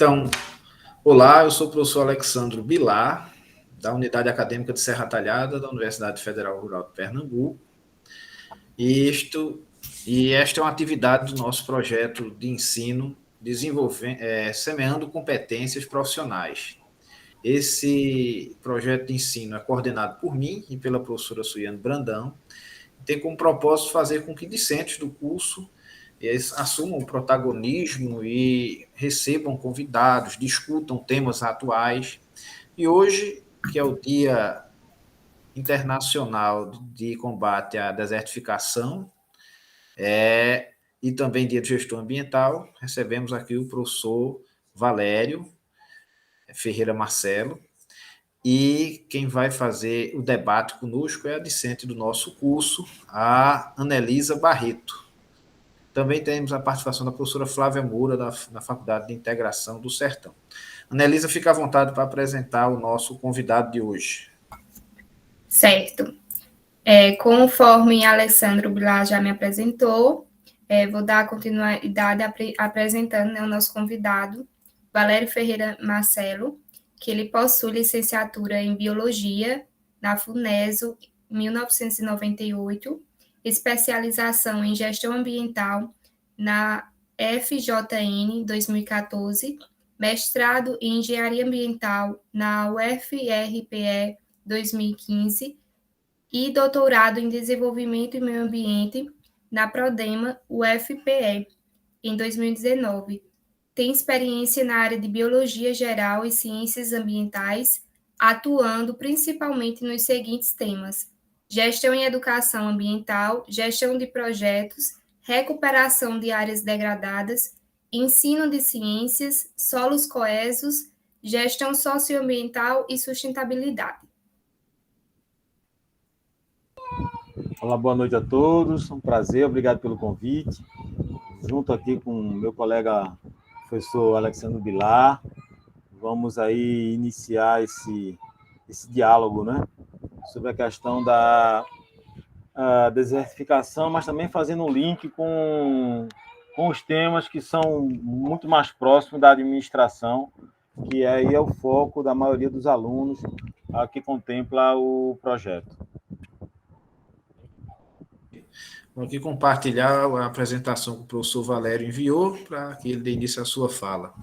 Então, olá, eu sou o professor Alexandro Bilar, da Unidade Acadêmica de Serra Talhada, da Universidade Federal Rural de Pernambuco, e, esta é uma atividade do nosso projeto de ensino, semeando competências profissionais. Esse projeto de ensino é coordenado por mim e pela professora Suiane Brandão, e tem como propósito fazer com que discentes do curso assumam o protagonismo e recebam convidados, discutam temas atuais. E hoje, que é o Dia Internacional de Combate à Desertificação, e também Dia de Gestão Ambiental, recebemos aqui o professor Valério Ferreira Marcelo, e quem vai fazer o debate conosco é a discente do nosso curso, a Anelisa Barreto. Também temos a participação da professora Flávia Moura, da Faculdade de Integração do Sertão. Anelisa, fica à vontade para apresentar o nosso convidado de hoje. Certo. Conforme Alessandro Bilar já me apresentou, vou dar continuidade apresentando, o nosso convidado, Valério Ferreira Marcelo, que ele possui licenciatura em Biologia na FUNESO 1998, especialização em Gestão Ambiental na FJN 2014, mestrado em Engenharia Ambiental na UFRPE 2015 e doutorado em Desenvolvimento e Meio Ambiente na Prodema UFPE em 2019. Tem experiência na área de Biologia Geral e Ciências Ambientais, atuando principalmente nos seguintes temas: gestão em educação ambiental, gestão de projetos, recuperação de áreas degradadas, ensino de ciências, solos coesos, gestão socioambiental e sustentabilidade. Olá, boa noite a todos, um prazer, obrigado pelo convite. Junto aqui com meu colega professor Alexandre Bilar, vamos aí iniciar esse diálogo, né, sobre a questão da desertificação, mas também fazendo um link com os temas que são muito mais próximos da administração, que aí é o foco da maioria dos alunos que contempla o projeto. Vou aqui compartilhar a apresentação que o professor Valério enviou para que ele dê início à sua fala.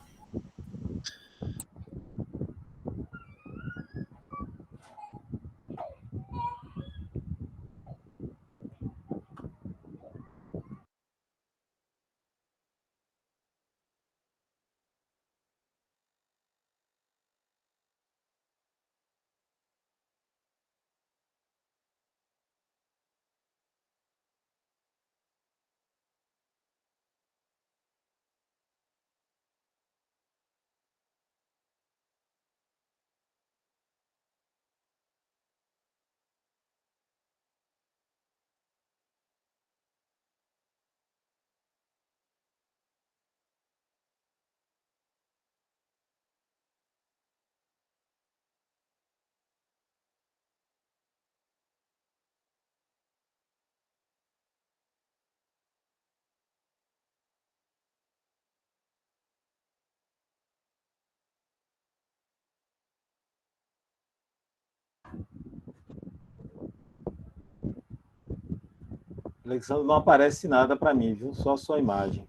Alexandre, não aparece nada para mim, viu? Só a sua imagem.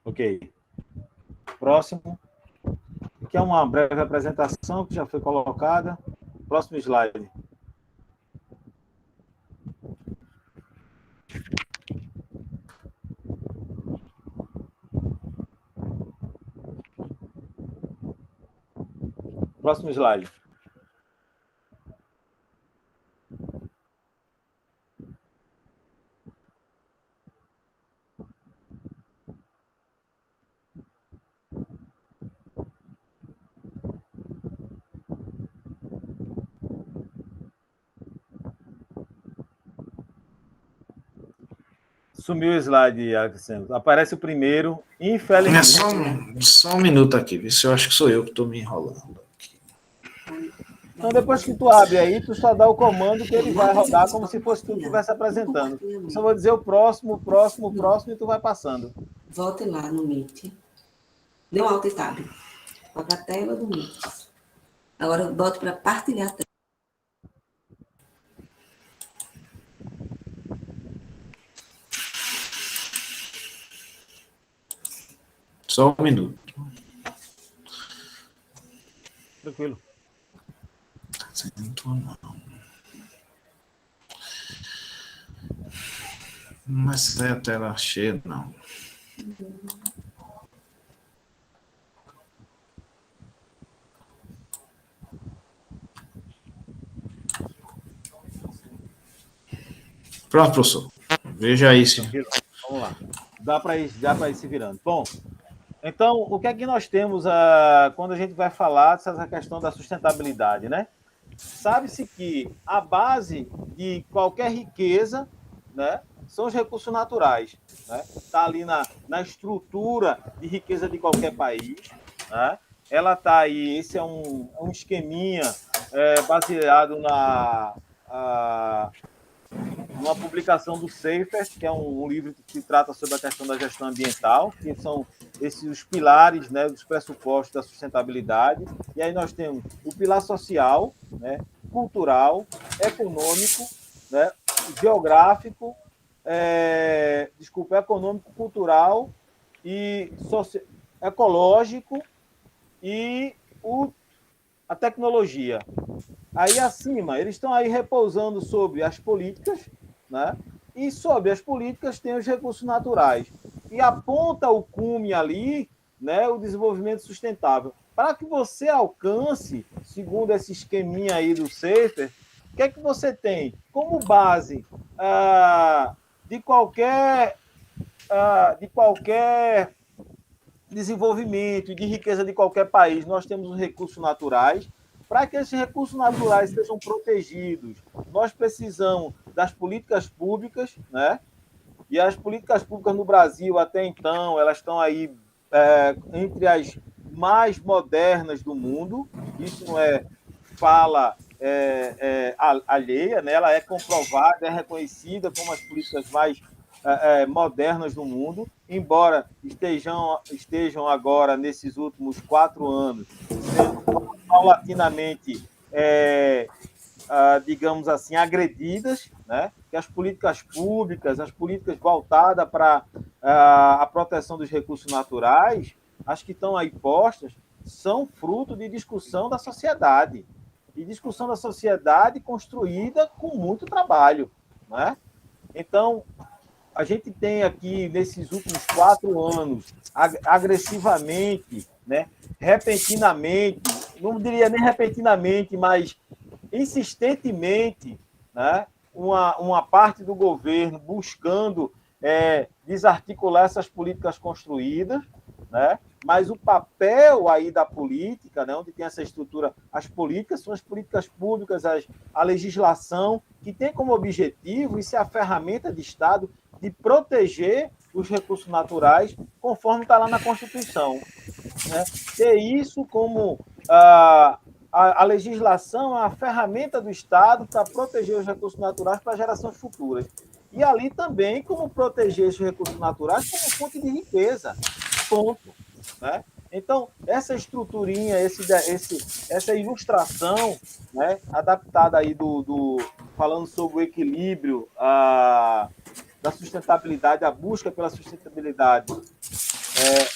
Ok. Próximo. Aqui é uma breve apresentação que já foi colocada. Próximo slide. Próximo slide. Sumiu o slide, Alexandre. Aparece o primeiro, É infelizmente. só um minuto aqui, vê se eu acho que sou eu que estou me enrolando. Então, depois que tu abre aí, tu só dá o comando que ele vai rodar como se fosse tu que estivesse apresentando. Eu só vou dizer o próximo, e tu vai passando. Volte lá no Meet. Dê um Alt e Tab. Vai para a tela do Meet. Agora, bote para partilhar a tela. Só um minuto. Tranquilo. Mas é a tela cheia, não. Pronto, professor. Veja aí, sim. Vamos lá. Dá para ir se virando. Bom, então, o que é que nós temos quando a gente vai falar dessa questão da sustentabilidade, né? Sabe-se que a base de qualquer riqueza, né, são os recursos naturais. Né? Está ali na estrutura de riqueza de qualquer país. Né? Ela está aí, esse é um esqueminha baseado numa publicação do Seifert, que é um livro que trata sobre a questão da gestão ambiental, que são os pilares, né, dos pressupostos da sustentabilidade. E aí nós temos o pilar social, né, cultural, econômico, né, geográfico, econômico, cultural e ecológico e a tecnologia. Aí acima, eles estão aí repousando sobre as políticas, né? E sobre as políticas tem os recursos naturais. E aponta o cume ali, né, o desenvolvimento sustentável. Para que você alcance, segundo esse esqueminha aí do Seifert, o que é que você tem? Como base de qualquer desenvolvimento e de riqueza de qualquer país, nós temos os recursos naturais. Para que esses recursos naturais sejam protegidos, nós precisamos das políticas públicas, né? E as políticas públicas no Brasil, até então, elas estão aí entre as mais modernas do mundo. Isso não é fala alheia, né? Ela é comprovada, é reconhecida como as políticas mais modernas do mundo, embora estejam agora, nesses últimos 4 anos, sendo paulatinamente, digamos assim, agredidas, né? Que as políticas públicas, as políticas voltadas para a proteção dos recursos naturais, as que estão aí postas, são fruto de discussão da sociedade. E discussão da sociedade construída com muito trabalho, né? Então, a gente tem aqui, nesses últimos 4 anos, agressivamente, né, repentinamente, não diria nem repentinamente, mas insistentemente, né, uma parte do governo buscando desarticular essas políticas construídas, né, mas o papel aí da política, né, onde tem essa estrutura, as políticas são as políticas públicas, a legislação, que tem como objetivo, isso é a ferramenta de Estado, de proteger os recursos naturais, conforme está lá na Constituição. Né? Ter isso como a legislação é a ferramenta do Estado para proteger os recursos naturais para gerações futuras. E ali também como proteger esses recursos naturais como fonte de riqueza. Ponto. Né? Então, essa estruturinha, essa ilustração, né, adaptada aí falando sobre o equilíbrio da sustentabilidade, a busca pela sustentabilidade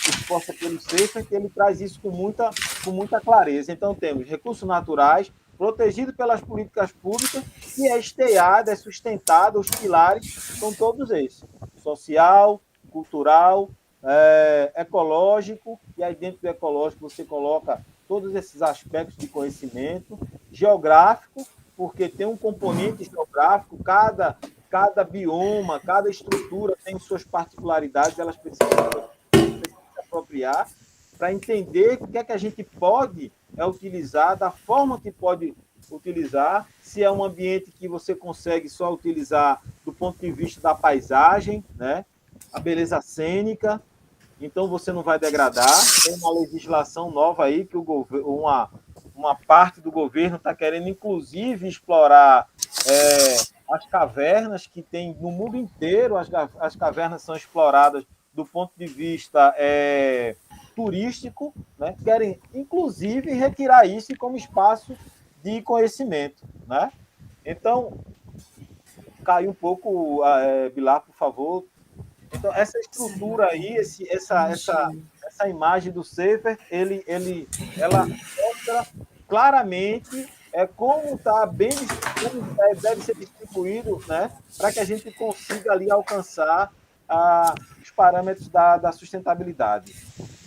exposta pelo Seifert, ele traz isso com muita clareza. Então, temos recursos naturais protegidos pelas políticas públicas e é esteada, é sustentada, os pilares são todos esses: social, cultural, ecológico, e aí dentro do ecológico você coloca todos esses aspectos de conhecimento, geográfico, porque tem um componente geográfico, cada bioma, cada estrutura tem suas particularidades, elas precisam se apropriar para entender o que é que a gente pode utilizar, da forma que pode utilizar, se é um ambiente que você consegue só utilizar do ponto de vista da paisagem, né? A beleza cênica. Então, você não vai degradar. Tem uma legislação nova aí que uma parte do governo está querendo, inclusive, explorar as cavernas que tem no mundo inteiro. As cavernas são exploradas do ponto de vista turístico, né? Querem, inclusive, retirar isso como espaço de conhecimento, né? Então, caiu um pouco, Bilar, por favor. Então, essa estrutura aí, essa imagem do Seifert, ela mostra claramente como está como deve ser distribuído, né, para que a gente consiga ali alcançar os parâmetros da sustentabilidade.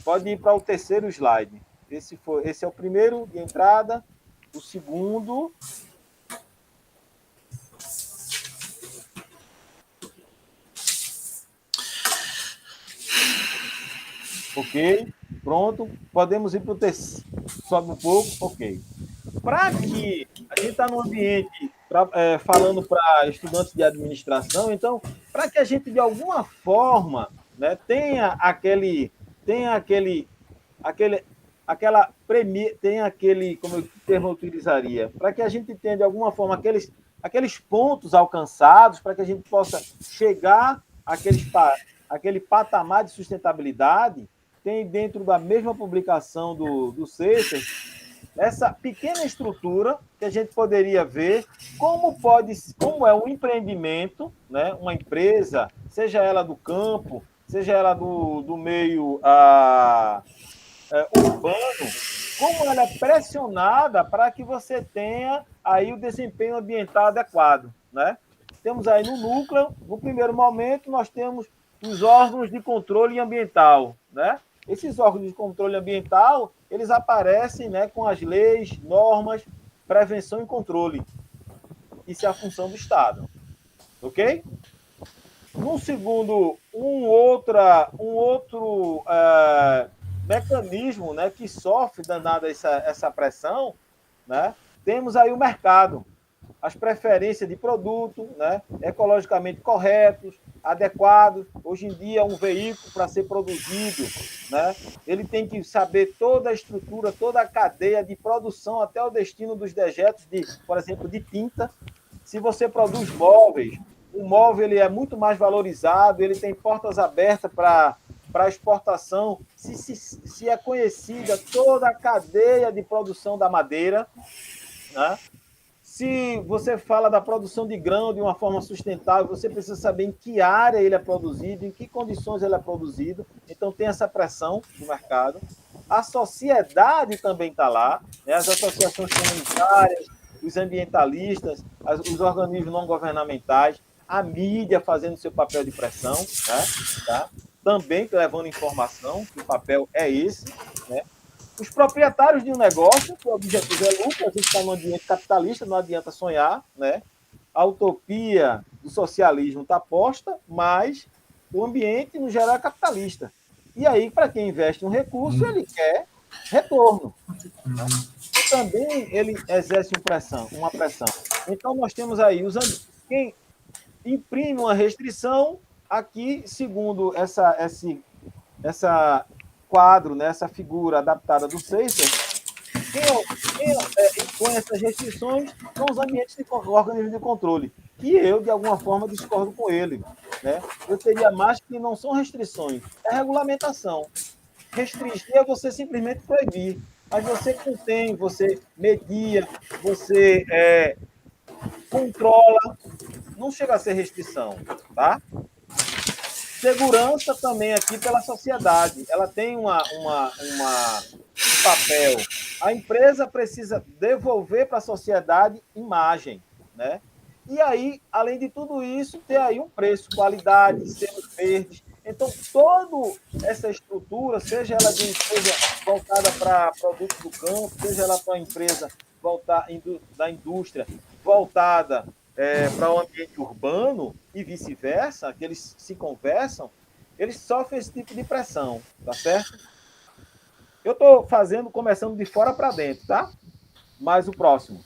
Pode ir para o terceiro slide. Esse é o primeiro de entrada. O segundo... Ok, pronto. Podemos ir para o terceiro. Sobe um pouco, ok. Para que a gente está num ambiente falando para estudantes de administração, então, para que a gente, de alguma forma, né, tenha aquele, como eu termo eu utilizaria, para que a gente tenha, de alguma forma, aqueles pontos alcançados, para que a gente possa chegar àquele patamar de sustentabilidade. Tem dentro da mesma publicação do Seifert essa pequena estrutura que a gente poderia ver como é um empreendimento, né? Uma empresa, seja ela do campo, seja ela do meio urbano, como ela é pressionada para que você tenha aí o desempenho ambiental adequado, né? Temos aí no núcleo, no primeiro momento, nós temos os órgãos de controle ambiental, né? Esses órgãos de controle ambiental, eles aparecem, né, com as leis, normas, prevenção e controle. Isso é a função do Estado. Ok? No segundo, um outro mecanismo, né, que sofre danada essa pressão, né, temos aí o mercado. As preferências de produto, né, ecologicamente corretos, adequados. Hoje em dia, um veículo, para ser produzido, né, ele tem que saber toda a estrutura, toda a cadeia de produção até o destino dos dejetos, por exemplo, de tinta. Se você produz móveis, o móvel ele é muito mais valorizado, ele tem portas abertas para exportação, se é conhecida toda a cadeia de produção da madeira, né? Se você fala da produção de grão de uma forma sustentável, você precisa saber em que área ele é produzido, em que condições ele é produzido. Então, tem essa pressão do mercado. A sociedade também está lá, né? As associações comunitárias, os ambientalistas, os organismos não governamentais, a mídia fazendo seu papel de pressão, né? Tá? Também levando informação, que o papel é esse, né? Os proprietários de um negócio, que o objetivo é lucro, a gente está num ambiente capitalista, não adianta sonhar, né? A utopia do socialismo está posta, mas o ambiente, no geral, é capitalista. E aí, para quem investe um recurso, ele quer retorno. Né? E também ele exerce uma pressão. Então, nós temos aí quem imprime uma restrição, aqui, segundo essa quadro, né, essa figura adaptada do Seifert, quem impõe essas restrições são os ambientes de organismos de controle, que eu, de alguma forma, discordo com ele. Né? Eu teria mais que não são restrições, é regulamentação. Restringir é você simplesmente proibir, mas você contém, você media, você controla, não chega a ser restrição, tá? Segurança também aqui pela sociedade. Ela tem um papel. A empresa precisa devolver para a sociedade imagem, né? E aí, além de tudo isso, ter aí um preço, qualidade, selos verdes. Então, toda essa estrutura, seja ela de empresa voltada para produtos do campo, seja ela para uma empresa da indústria voltada para o ambiente urbano e vice-versa, que eles se conversam, eles sofrem esse tipo de pressão, tá certo? Eu estou começando de fora para dentro, tá? Mas o próximo.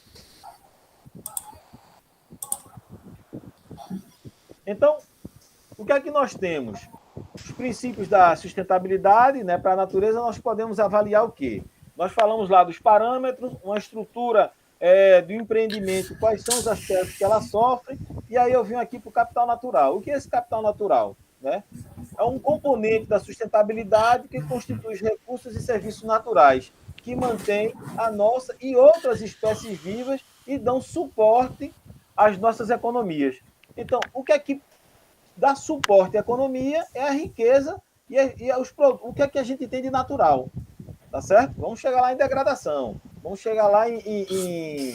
Então, o que é que nós temos? Os princípios da sustentabilidade, né? Para a natureza, nós podemos avaliar o quê? Nós falamos lá dos parâmetros, uma estrutura do empreendimento, quais são os aspectos que ela sofre, e aí eu vim aqui para o capital natural. O que é esse capital natural? Né? É um componente da sustentabilidade que constitui os recursos e serviços naturais, que mantém a nossa e outras espécies vivas e dão suporte às nossas economias. Então, o que é que dá suporte à economia é a riqueza o que é que a gente tem de natural. Tá certo? Vamos chegar lá em degradação, vamos chegar lá em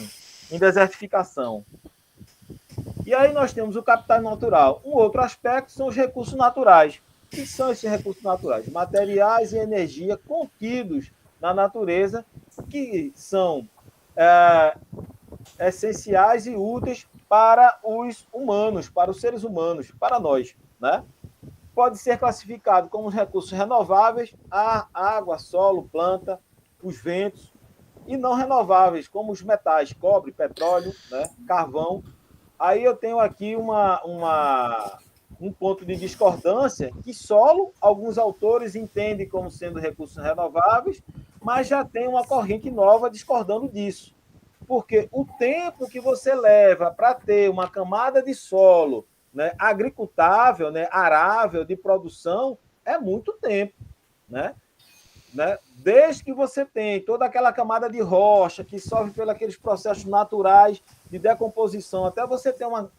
desertificação. E aí nós temos o capital natural. Um outro aspecto são os recursos naturais. O que são esses recursos naturais? Materiais e energia contidos na natureza, que são essenciais e úteis para os humanos, para os seres humanos, para nós, né? Pode ser classificado como recursos renováveis, ar, água, solo, planta, os ventos, e não renováveis, como os metais, cobre, petróleo, né, carvão. Aí eu tenho aqui um ponto de discordância, que solo, alguns autores entendem como sendo recursos renováveis, mas já tem uma corrente nova discordando disso. Porque o tempo que você leva para ter uma camada de solo, né, agricultável, né, arável, de produção, é muito tempo. Né? Desde que você tem toda aquela camada de rocha que sofre pelos aqueles processos naturais de decomposição, até você ter uma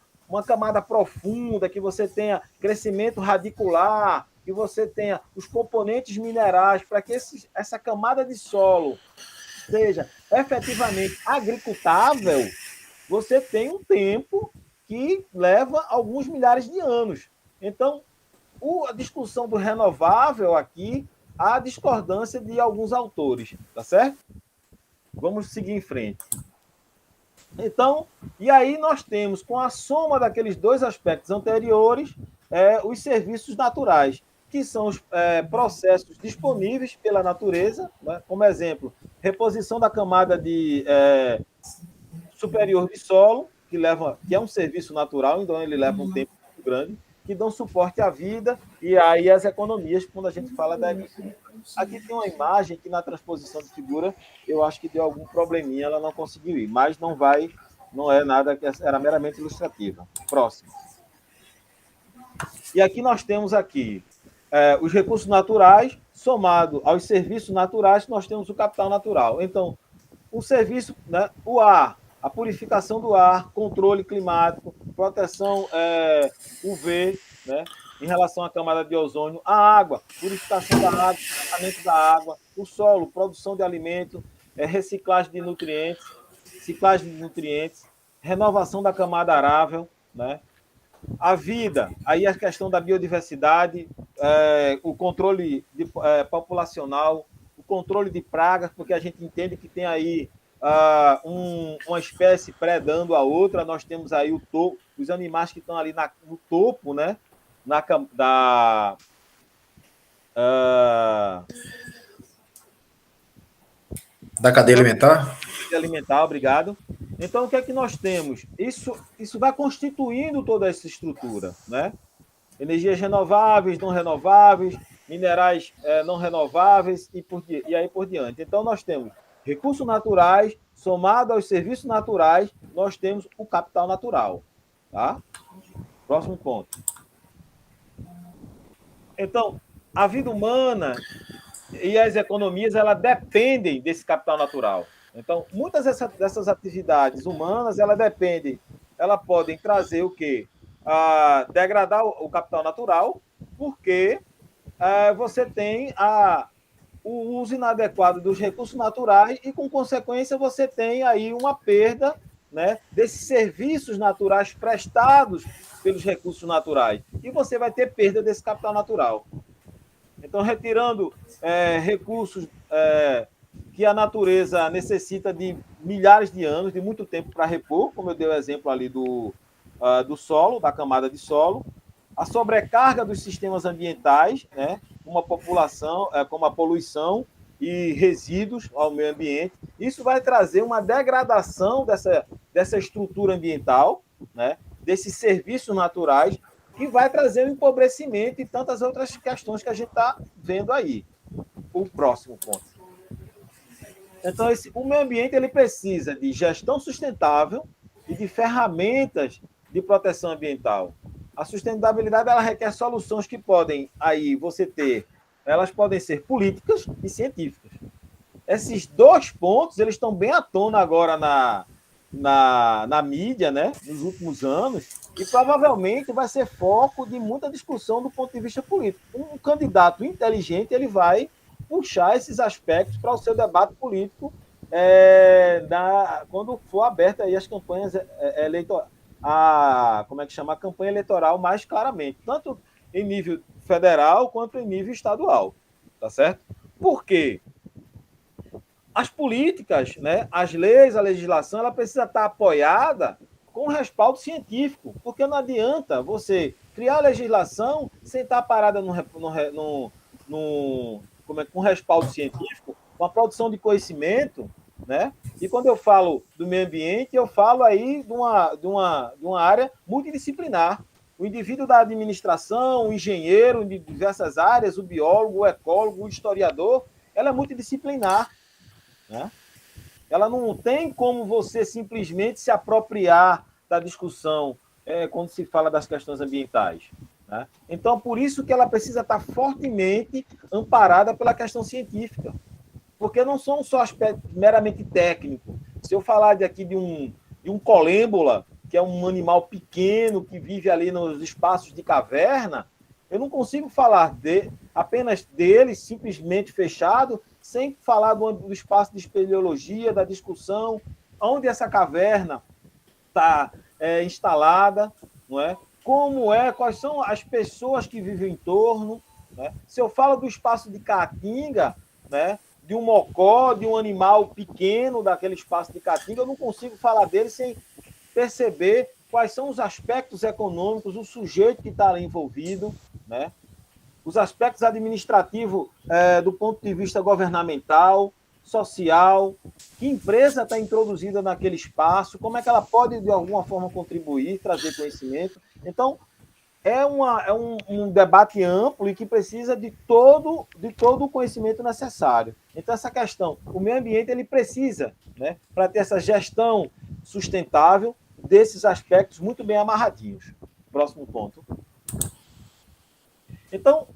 camada profunda, que você tenha crescimento radicular, que você tenha os componentes minerais, para que essa camada de solo seja efetivamente agricultável, você tem um tempo que leva alguns milhares de anos. Então, a discussão do renovável aqui, há discordância de alguns autores, tá certo? Vamos seguir em frente. Então, e aí nós temos, com a soma daqueles dois aspectos anteriores, os serviços naturais, que são os processos disponíveis pela natureza, né? Como exemplo, reposição da camada superior de solo, que é um serviço natural, então ele leva um tempo muito grande, que dão suporte à vida e aí às economias, quando a gente fala da agricultura. Aqui tem uma imagem que na transposição de figura eu acho que deu algum probleminha, ela não conseguiu ir, mas não é nada, era meramente ilustrativa. Próximo. E aqui nós temos os recursos naturais, somado aos serviços naturais, nós temos o capital natural. Então, o serviço, né, o ar, a purificação do ar, controle climático, proteção UV, né, em relação à camada de ozônio, a água, purificação da água, tratamento da água, o solo, produção de alimento, reciclagem de nutrientes, renovação da camada arável, né, a vida, aí a questão da biodiversidade, o controle populacional, o controle de pragas, porque a gente entende que tem aí uma espécie predando a outra, nós temos aí os animais que estão ali no topo, né? Da cadeia alimentar? Alimentar, obrigado. Então, o que é que nós temos? Isso vai constituindo toda essa estrutura, né? Energias renováveis, não renováveis, minerais não renováveis e aí por diante. Então, nós temos recursos naturais, somado aos serviços naturais, nós temos o capital natural. Tá? Próximo ponto. Então, a vida humana e as economias, elas dependem desse capital natural. Então, muitas dessas atividades humanas, elas podem trazer o quê? Degradar o capital natural, porque você tem o uso inadequado dos recursos naturais e, com consequência, você tem aí uma perda, né, desses serviços naturais prestados pelos recursos naturais. E você vai ter perda desse capital natural. Então, retirando recursos que a natureza necessita de milhares de anos, de muito tempo para repor, como eu dei o exemplo ali do solo, da camada de solo, a sobrecarga dos sistemas ambientais, né, uma população, como a poluição e resíduos ao meio ambiente. Isso vai trazer uma degradação dessa estrutura ambiental, né, desses serviços naturais, e vai trazer o empobrecimento e tantas outras questões que a gente está vendo aí. O próximo ponto. Então, o meio ambiente ele precisa de gestão sustentável e de ferramentas de proteção ambiental. A sustentabilidade ela requer soluções que podem aí você ter, elas podem ser políticas e científicas. Esses dois pontos eles estão bem à tona agora na mídia, né, nos últimos anos, e provavelmente vai ser foco de muita discussão do ponto de vista político. Um candidato inteligente ele vai puxar esses aspectos para o seu debate político quando for aberta aí as campanhas eleitorais, como é que chama? A campanha eleitoral mais claramente, tanto em nível federal quanto em nível estadual, tá certo? Por quê? As políticas, né, as leis, a legislação, ela precisa estar apoiada com respaldo científico, porque não adianta você criar legislação sem estar parada com respaldo científico, com a produção de conhecimento, né? E quando eu falo do meio ambiente, eu falo aí de uma área multidisciplinar. O indivíduo da administração, o engenheiro de diversas áreas, o biólogo, o ecólogo, o historiador, ela é multidisciplinar, né? Ela não tem como você simplesmente se apropriar da discussão quando se fala das questões ambientais, né? Então, por isso que ela precisa estar fortemente amparada pela questão científica, porque não são só aspectos meramente técnicos. Se eu falar aqui de um colêmbola, que é um animal pequeno que vive ali nos espaços de caverna, eu não consigo falar apenas dele, simplesmente fechado, sem falar do espaço de espeleologia, da discussão, onde essa caverna está instalada, não é? Quais são as pessoas que vivem em torno, né? Se eu falo do espaço de Caatinga, né, de um mocó, de um animal pequeno daquele espaço de Caatinga, eu não consigo falar dele sem perceber quais são os aspectos econômicos, o sujeito que está ali envolvido, né? Os aspectos administrativos do ponto de vista governamental, social, que empresa está introduzida naquele espaço, como é que ela pode, de alguma forma, contribuir, trazer conhecimento. Então, é um debate amplo e que precisa de todo o conhecimento necessário. Então, essa questão, o meio ambiente, ele precisa, né, para ter essa gestão sustentável, desses aspectos muito bem amarradinhos. Próximo ponto. Então,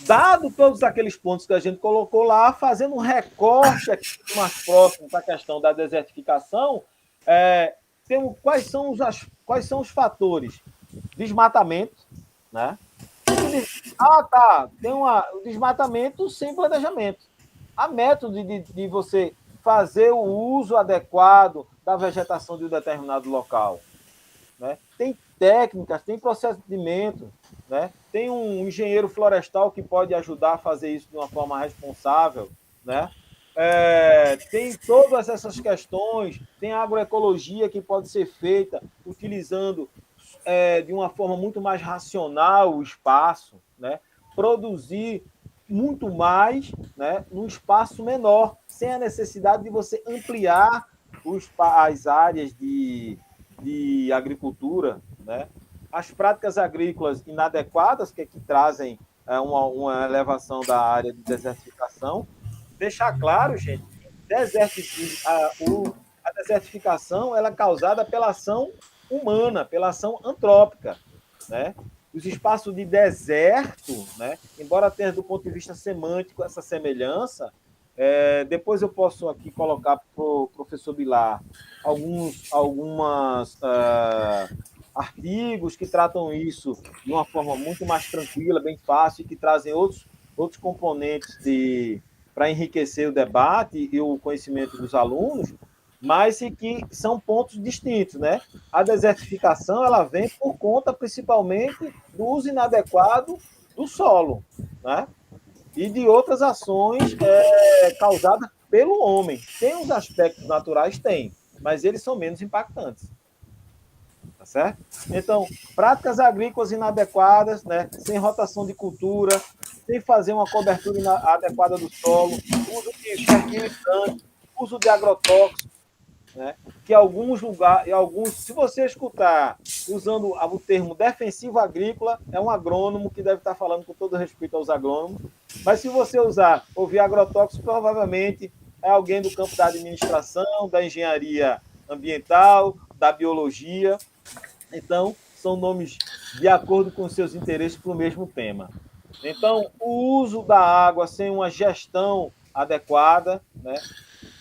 dado todos aqueles pontos que a gente colocou lá, fazendo um recorte aqui mais próximo para a questão da desertificação, quais são os fatores? Desmatamento, né? Tem o desmatamento sem planejamento. Há método de você fazer o uso adequado da vegetação de um determinado local, né? Tem técnicas, tem procedimento, né? Tem um engenheiro florestal que pode ajudar a fazer isso de uma forma responsável, né? Tem todas essas questões, tem a agroecologia que pode ser feita utilizando de uma forma muito mais racional o espaço, né? Produzir muito mais, né, num espaço menor, sem a necessidade de você ampliar as áreas de agricultura, né? As práticas agrícolas inadequadas, que trazem uma elevação da área de desertificação. Deixar claro, gente, a desertificação ela é causada pela ação humana, pela ação antrópica, né? Os espaços de deserto, né, embora tenha do ponto de vista semântico essa semelhança, depois eu posso aqui colocar para o professor Bilar alguns artigos que tratam isso de uma forma muito mais tranquila, bem fácil, que trazem outros componentes para enriquecer o debate e o conhecimento dos alunos, mas que são pontos distintos, né? A desertificação ela vem por conta, principalmente, do uso inadequado do solo, né? E de outras ações causadas pelo homem. Tem os aspectos naturais? Tem, mas eles são menos impactantes. Tá certo? Então, práticas agrícolas inadequadas, né? Sem rotação de cultura, sem fazer uma cobertura adequada do solo, uso de fertilizante, uso de agrotóxicos, né, que alguns lugares, se você escutar usando o termo defensivo agrícola, é um agrônomo que deve estar falando com todo respeito aos agrônomos, mas se você ouvir agrotóxico, provavelmente é alguém do campo da administração, da engenharia ambiental, da biologia. Então, são nomes de acordo com seus interesses para o mesmo tema. Então, o uso da água sem uma gestão adequada, né?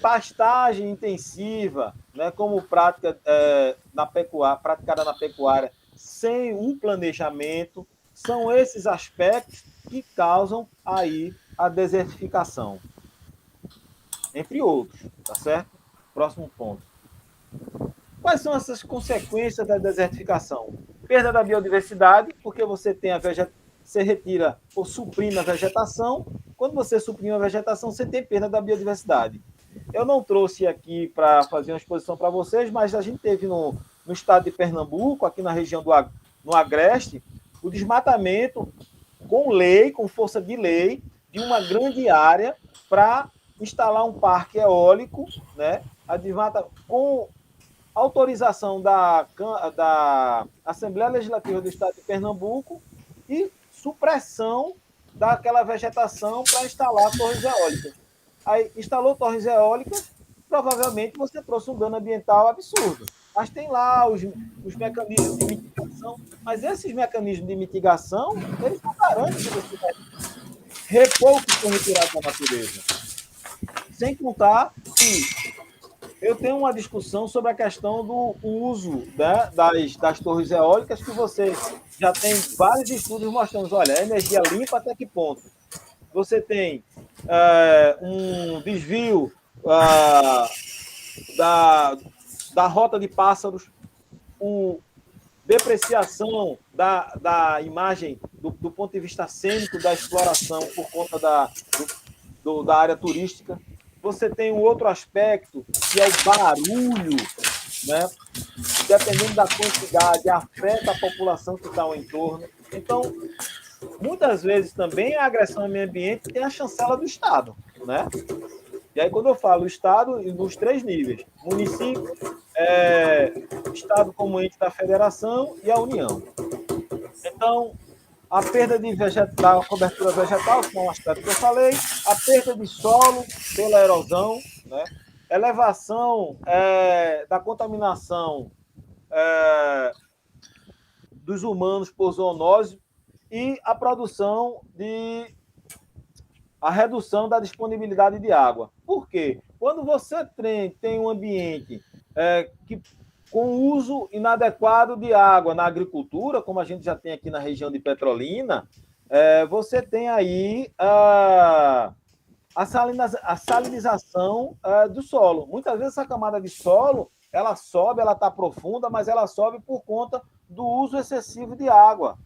Pastagem intensiva, né? Como praticada na pecuária, sem um planejamento, são esses aspectos que causam aí a desertificação. Entre outros, tá certo? Próximo ponto. Quais são essas consequências da desertificação? Perda da biodiversidade, porque você tem você retira ou suprime a vegetação. Quando você suprime a vegetação, você tem perda da biodiversidade. Eu não trouxe aqui para fazer uma exposição para vocês, mas a gente teve no estado de Pernambuco, aqui na região no Agreste, o desmatamento com força de lei, de uma grande área para instalar um parque eólico, né? Com autorização da Assembleia Legislativa do Estado de Pernambuco e supressão daquela vegetação para instalar torres eólicas. Aí instalou torres eólicas, provavelmente você trouxe um dano ambiental absurdo. Mas tem lá os mecanismos de mitigação, mas esses mecanismos de mitigação, eles não garantem que você vai repor o que foi retirado da natureza. Sem contar que eu tenho uma discussão sobre a questão do uso, né, das torres eólicas, que você já tem vários estudos mostrando, olha, a energia limpa até que ponto? Você tem um desvio da rota de pássaros, depreciação da imagem do ponto de vista cênico da exploração por conta da área turística. Você tem um outro aspecto, que é o barulho, né? Dependendo da quantidade, afeta a população que está ao entorno. Então, muitas vezes também a agressão ao meio ambiente tem a chancela do Estado, né? E aí, quando eu falo Estado, nos 3 níveis, município, Estado como ente da federação e a União. Então, a perda da cobertura vegetal, que é um aspecto que eu falei, a perda de solo pela erosão, né? Elevação da contaminação dos humanos por zoonose e a redução da disponibilidade de água. Por quê? Quando você tem um ambiente com uso inadequado de água na agricultura, como a gente já tem aqui na região de Petrolina, você tem aí a salinização do solo. Muitas vezes essa camada de solo, ela sobe, ela está profunda, mas ela sobe por conta do uso excessivo de água.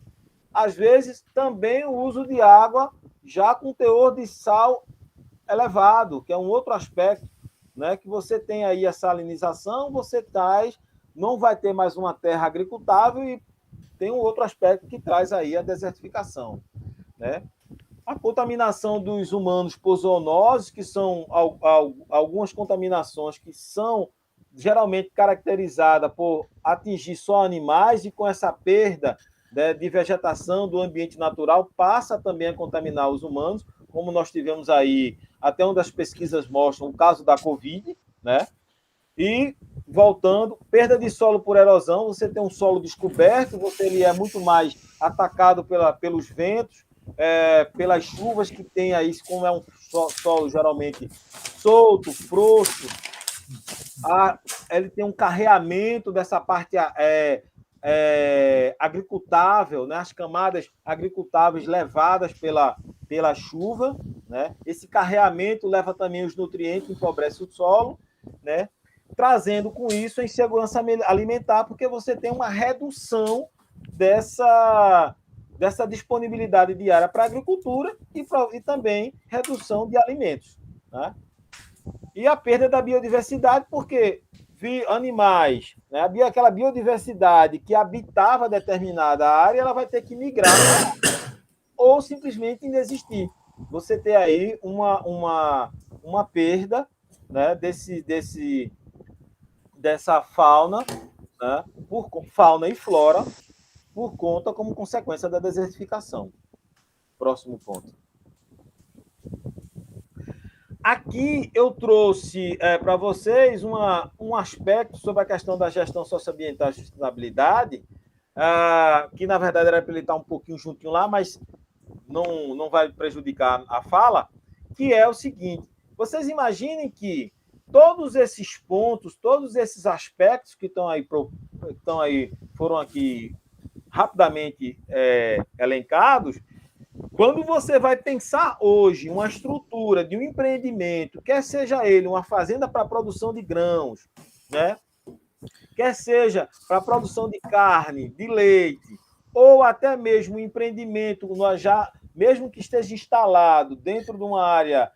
Às vezes, também o uso de água já com teor de sal elevado, que é um outro aspecto, né? Que você tem aí a salinização, não vai ter mais uma terra agricultável e tem um outro aspecto que traz aí a desertificação, né? A contaminação dos humanos por zoonoses, que são algumas contaminações que são geralmente caracterizadas por atingir só animais, e com essa perda, né, de vegetação do ambiente natural, passa também a contaminar os humanos, como nós tivemos aí, até onde as pesquisas mostram, o caso da Covid, né? E, voltando, perda de solo por erosão, você tem um solo descoberto, ele é muito mais atacado pelos ventos, pelas chuvas que tem aí, como é um solo geralmente solto, frouxo, ele tem um carreamento dessa parte agricultável, né? As camadas agricultáveis levadas pela chuva, né? Esse carreamento leva também os nutrientes, empobrece o solo, né? Trazendo com isso a insegurança alimentar, porque você tem uma redução dessa disponibilidade diária para a agricultura e também redução de alimentos, né? E a perda da biodiversidade, porque animais, né, aquela biodiversidade que habitava determinada área, ela vai ter que migrar ou simplesmente inexistir. Você tem aí uma perda, né, dessa fauna, né, fauna e flora, por conta como consequência da desertificação. Próximo ponto. Aqui eu trouxe para vocês um aspecto sobre a questão da gestão socioambiental e sustentabilidade, que na verdade era para ele estar um pouquinho juntinho lá, mas não vai prejudicar a fala, que é o seguinte: vocês imaginem que todos esses pontos, todos esses aspectos que estão aí, foram aqui rapidamente elencados. Quando você vai pensar hoje uma estrutura de um empreendimento, quer seja ele uma fazenda para produção de grãos, né? Quer seja para produção de carne, de leite, ou até mesmo um empreendimento, mesmo que esteja instalado dentro de uma área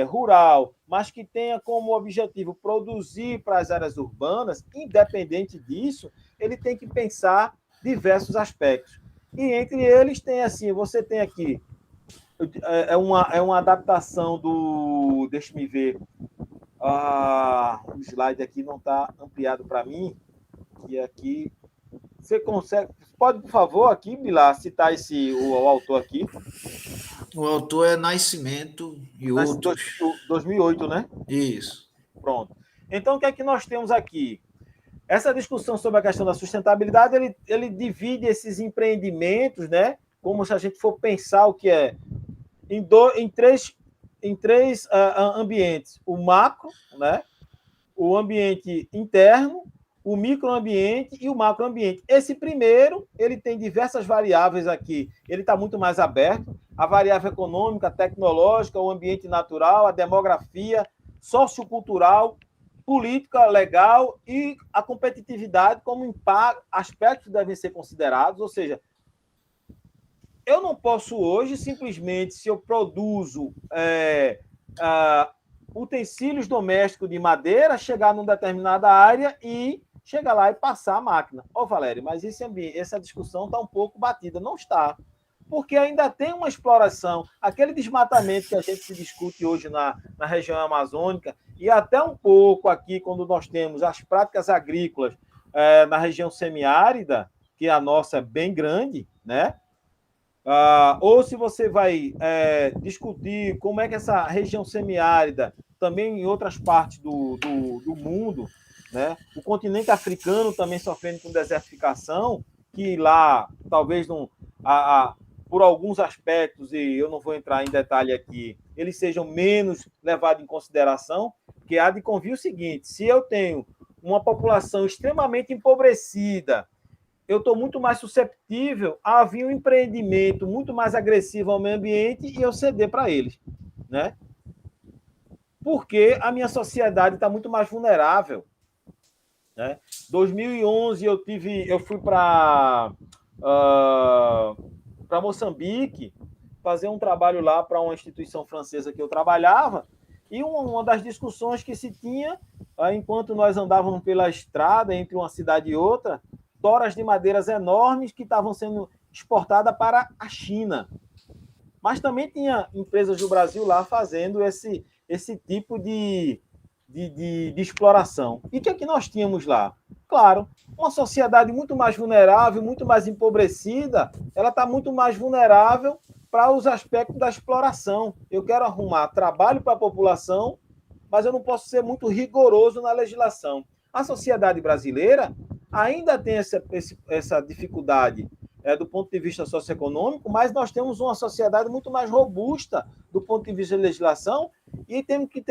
rural, mas que tenha como objetivo produzir para as áreas urbanas, independente disso, ele tem que pensar diversos aspectos. E entre eles tem assim, você tem aqui uma adaptação do, deixa-me ver, o slide aqui não está ampliado para mim, e aqui você pode, por favor, aqui, Bilar, citar o autor aqui. O autor é Nascimento e outros. 2008, né? Isso. Pronto. Então, o que é que nós temos aqui? Essa discussão sobre a questão da sustentabilidade, ele divide esses empreendimentos, né? Como se a gente for pensar o que é, em três ambientes: o macro, né? O ambiente interno, o microambiente e o macroambiente. Esse primeiro, ele tem diversas variáveis aqui. Ele está muito mais aberto. A variável econômica, tecnológica, o ambiente natural, a demografia, sociocultural, política, legal e a competitividade como aspectos devem ser considerados. Ou seja, eu não posso hoje simplesmente, se eu produzo utensílios domésticos de madeira, chegar numa determinada área e chegar lá e passar a máquina. Valério, mas essa discussão está um pouco batida. Não está. Porque ainda tem uma exploração, aquele desmatamento que a gente se discute hoje na região amazônica, e até um pouco aqui, quando nós temos as práticas agrícolas na região semiárida, que a nossa é bem grande, né? Ou se você vai discutir como é que essa região semiárida, também em outras partes do mundo, né? O continente africano também sofrendo com desertificação, que lá talvez não... por alguns aspectos, e eu não vou entrar em detalhe aqui, eles sejam menos levados em consideração, porque há de convir o seguinte: se eu tenho uma população extremamente empobrecida, eu estou muito mais susceptível a vir um empreendimento muito mais agressivo ao meio ambiente e eu ceder para eles, né? Porque a minha sociedade está muito mais vulnerável, né? 2011 eu fui para Moçambique, fazer um trabalho lá para uma instituição francesa que eu trabalhava, e uma das discussões que se tinha, enquanto nós andávamos pela estrada entre uma cidade e outra, toras de madeiras enormes que estavam sendo exportadas para a China. Mas também tinha empresas do Brasil lá fazendo esse tipo de exploração. E o que é que nós tínhamos lá? Claro, uma sociedade muito mais vulnerável, muito mais empobrecida, ela está muito mais vulnerável para os aspectos da exploração. Eu quero arrumar trabalho para a população, mas eu não posso ser muito rigoroso na legislação. A sociedade brasileira ainda tem essa dificuldade do ponto de vista socioeconômico, mas nós temos uma sociedade muito mais robusta do ponto de vista de legislação e temos que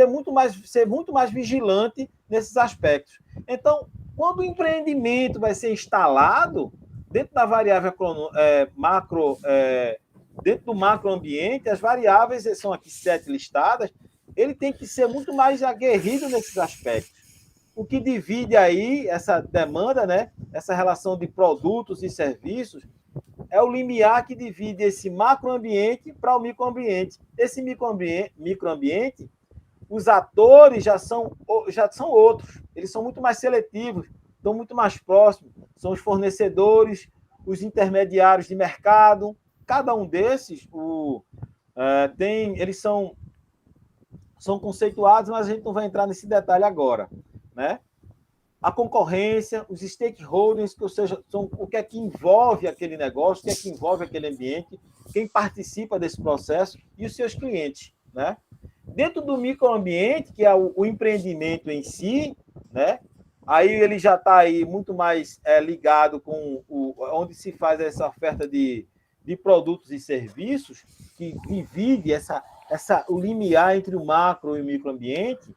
ser muito mais vigilante nesses aspectos. Então, quando o empreendimento vai ser instalado dentro da variável dentro do macroambiente, as variáveis são aqui 7 listadas, ele tem que ser muito mais aguerrido nesses aspectos. O que divide aí essa demanda, né, essa relação de produtos e serviços, é o limiar que divide esse macroambiente para o microambiente. Esse microambiente, os atores já são outros, eles são muito mais seletivos, estão muito mais próximos, são os fornecedores, os intermediários de mercado. Cada um desses eles são conceituados, mas a gente não vai entrar nesse detalhe agora, né? a concorrência, os stakeholders, ou seja, são o que é que envolve aquele negócio, o que é que envolve aquele ambiente, quem participa desse processo e os seus clientes, né? Dentro do microambiente, que é o empreendimento em si, né? Aí ele já está aí muito mais ligado com onde se faz essa oferta de produtos e serviços, que divide o limiar entre o macro e o microambiente.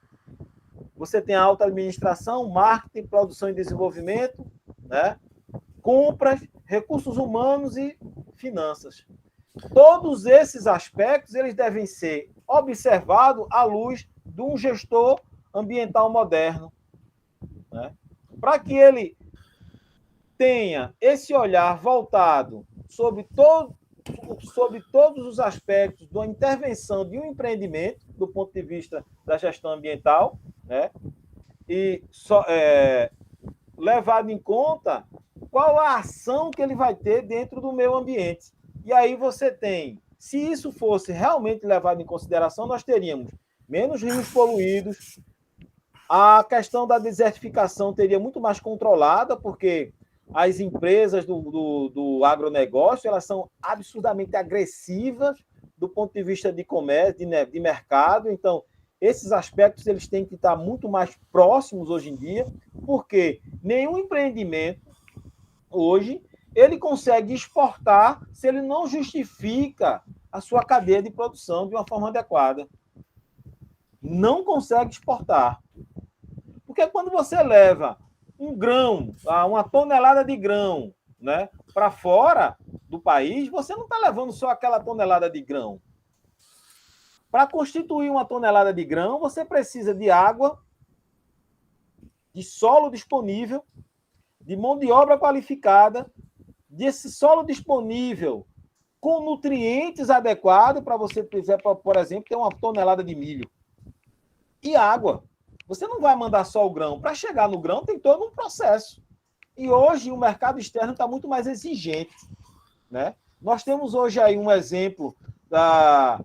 Você tem a alta administração, marketing, produção e desenvolvimento, né? Compras, recursos humanos e finanças. Todos esses aspectos eles devem ser observados à luz de um gestor ambiental moderno, né? Para que ele tenha esse olhar voltado sobre todos os aspectos da intervenção de um empreendimento, do ponto de vista da gestão ambiental, né? E levado em conta qual a ação que ele vai ter dentro do meio ambiente. E aí você tem, se isso fosse realmente levado em consideração, nós teríamos menos rios poluídos, a questão da desertificação teria muito mais controlada, porque as empresas do agronegócio, elas são absurdamente agressivas do ponto de vista de comércio, de mercado. Então, esses aspectos eles têm que estar muito mais próximos hoje em dia, porque nenhum empreendimento hoje ele consegue exportar se ele não justifica a sua cadeia de produção de uma forma adequada. Não consegue exportar. Porque quando você leva um grão, uma tonelada de grão, né, para fora do país, você não está levando só aquela tonelada de grão. Para constituir uma tonelada de grão, você precisa de água, de solo disponível, de mão de obra qualificada, desse solo disponível com nutrientes adequados para você, por exemplo, ter uma tonelada de milho. E água. Você não vai mandar só o grão. Para chegar no grão, tem todo um processo. E hoje o mercado externo está muito mais exigente, né? Nós temos hoje aí um exemplo da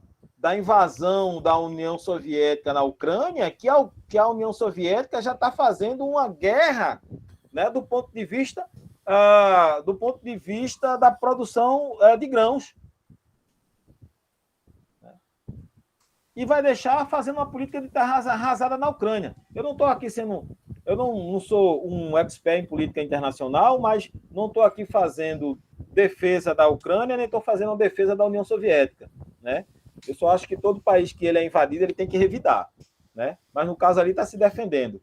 invasão da União Soviética na Ucrânia, que a União Soviética já está fazendo uma guerra, né, do ponto de vista da produção de grãos. E vai deixar fazendo uma política de terra arrasada na Ucrânia. Eu não estou aqui eu não sou um expert em política internacional, mas não estou aqui fazendo defesa da Ucrânia, nem estou fazendo uma defesa da União Soviética, né? Eu só acho que todo país que ele é invadido, ele tem que revidar, né? Mas no caso ali está se defendendo.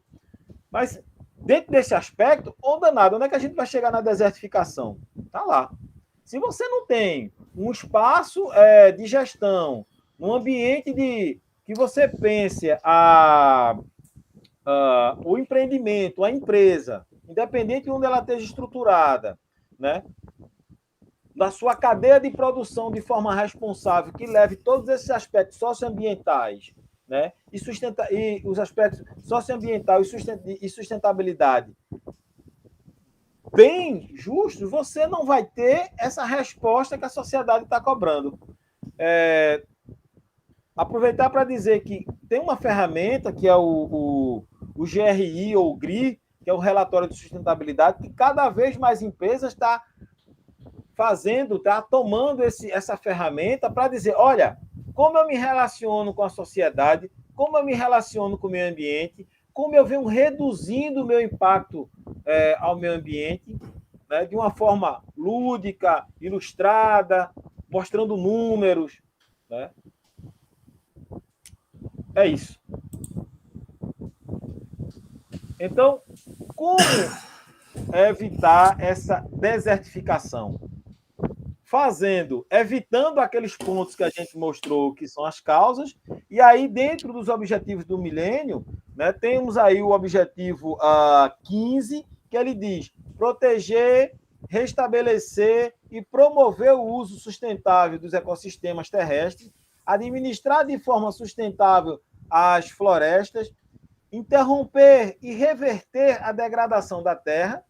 Mas dentro desse aspecto, onde é que a gente vai chegar na desertificação? Está lá. Se você não tem um espaço de gestão, um ambiente que você pense o empreendimento, a empresa, independente de onde ela esteja estruturada, né, da sua cadeia de produção de forma responsável, que leve todos esses aspectos socioambientais, né, e os aspectos socioambiental e sustentabilidade bem justos, você não vai ter essa resposta que a sociedade está cobrando. Aproveitar para dizer que tem uma ferramenta que é o GRI ou o GRI, que é o relatório de sustentabilidade, que cada vez mais empresas está tomando essa ferramenta para dizer, olha, como eu me relaciono com a sociedade, como eu me relaciono com o meio ambiente, como eu venho reduzindo o meu impacto ao meio ambiente, né, de uma forma lúdica, ilustrada, mostrando números, né? É isso. Então, como evitar essa desertificação? Evitando aqueles pontos que a gente mostrou que são as causas, e aí dentro dos objetivos do milênio, né, temos aí o objetivo 15, que ele diz proteger, restabelecer e promover o uso sustentável dos ecossistemas terrestres, administrar de forma sustentável as florestas, interromper e reverter a degradação da terra,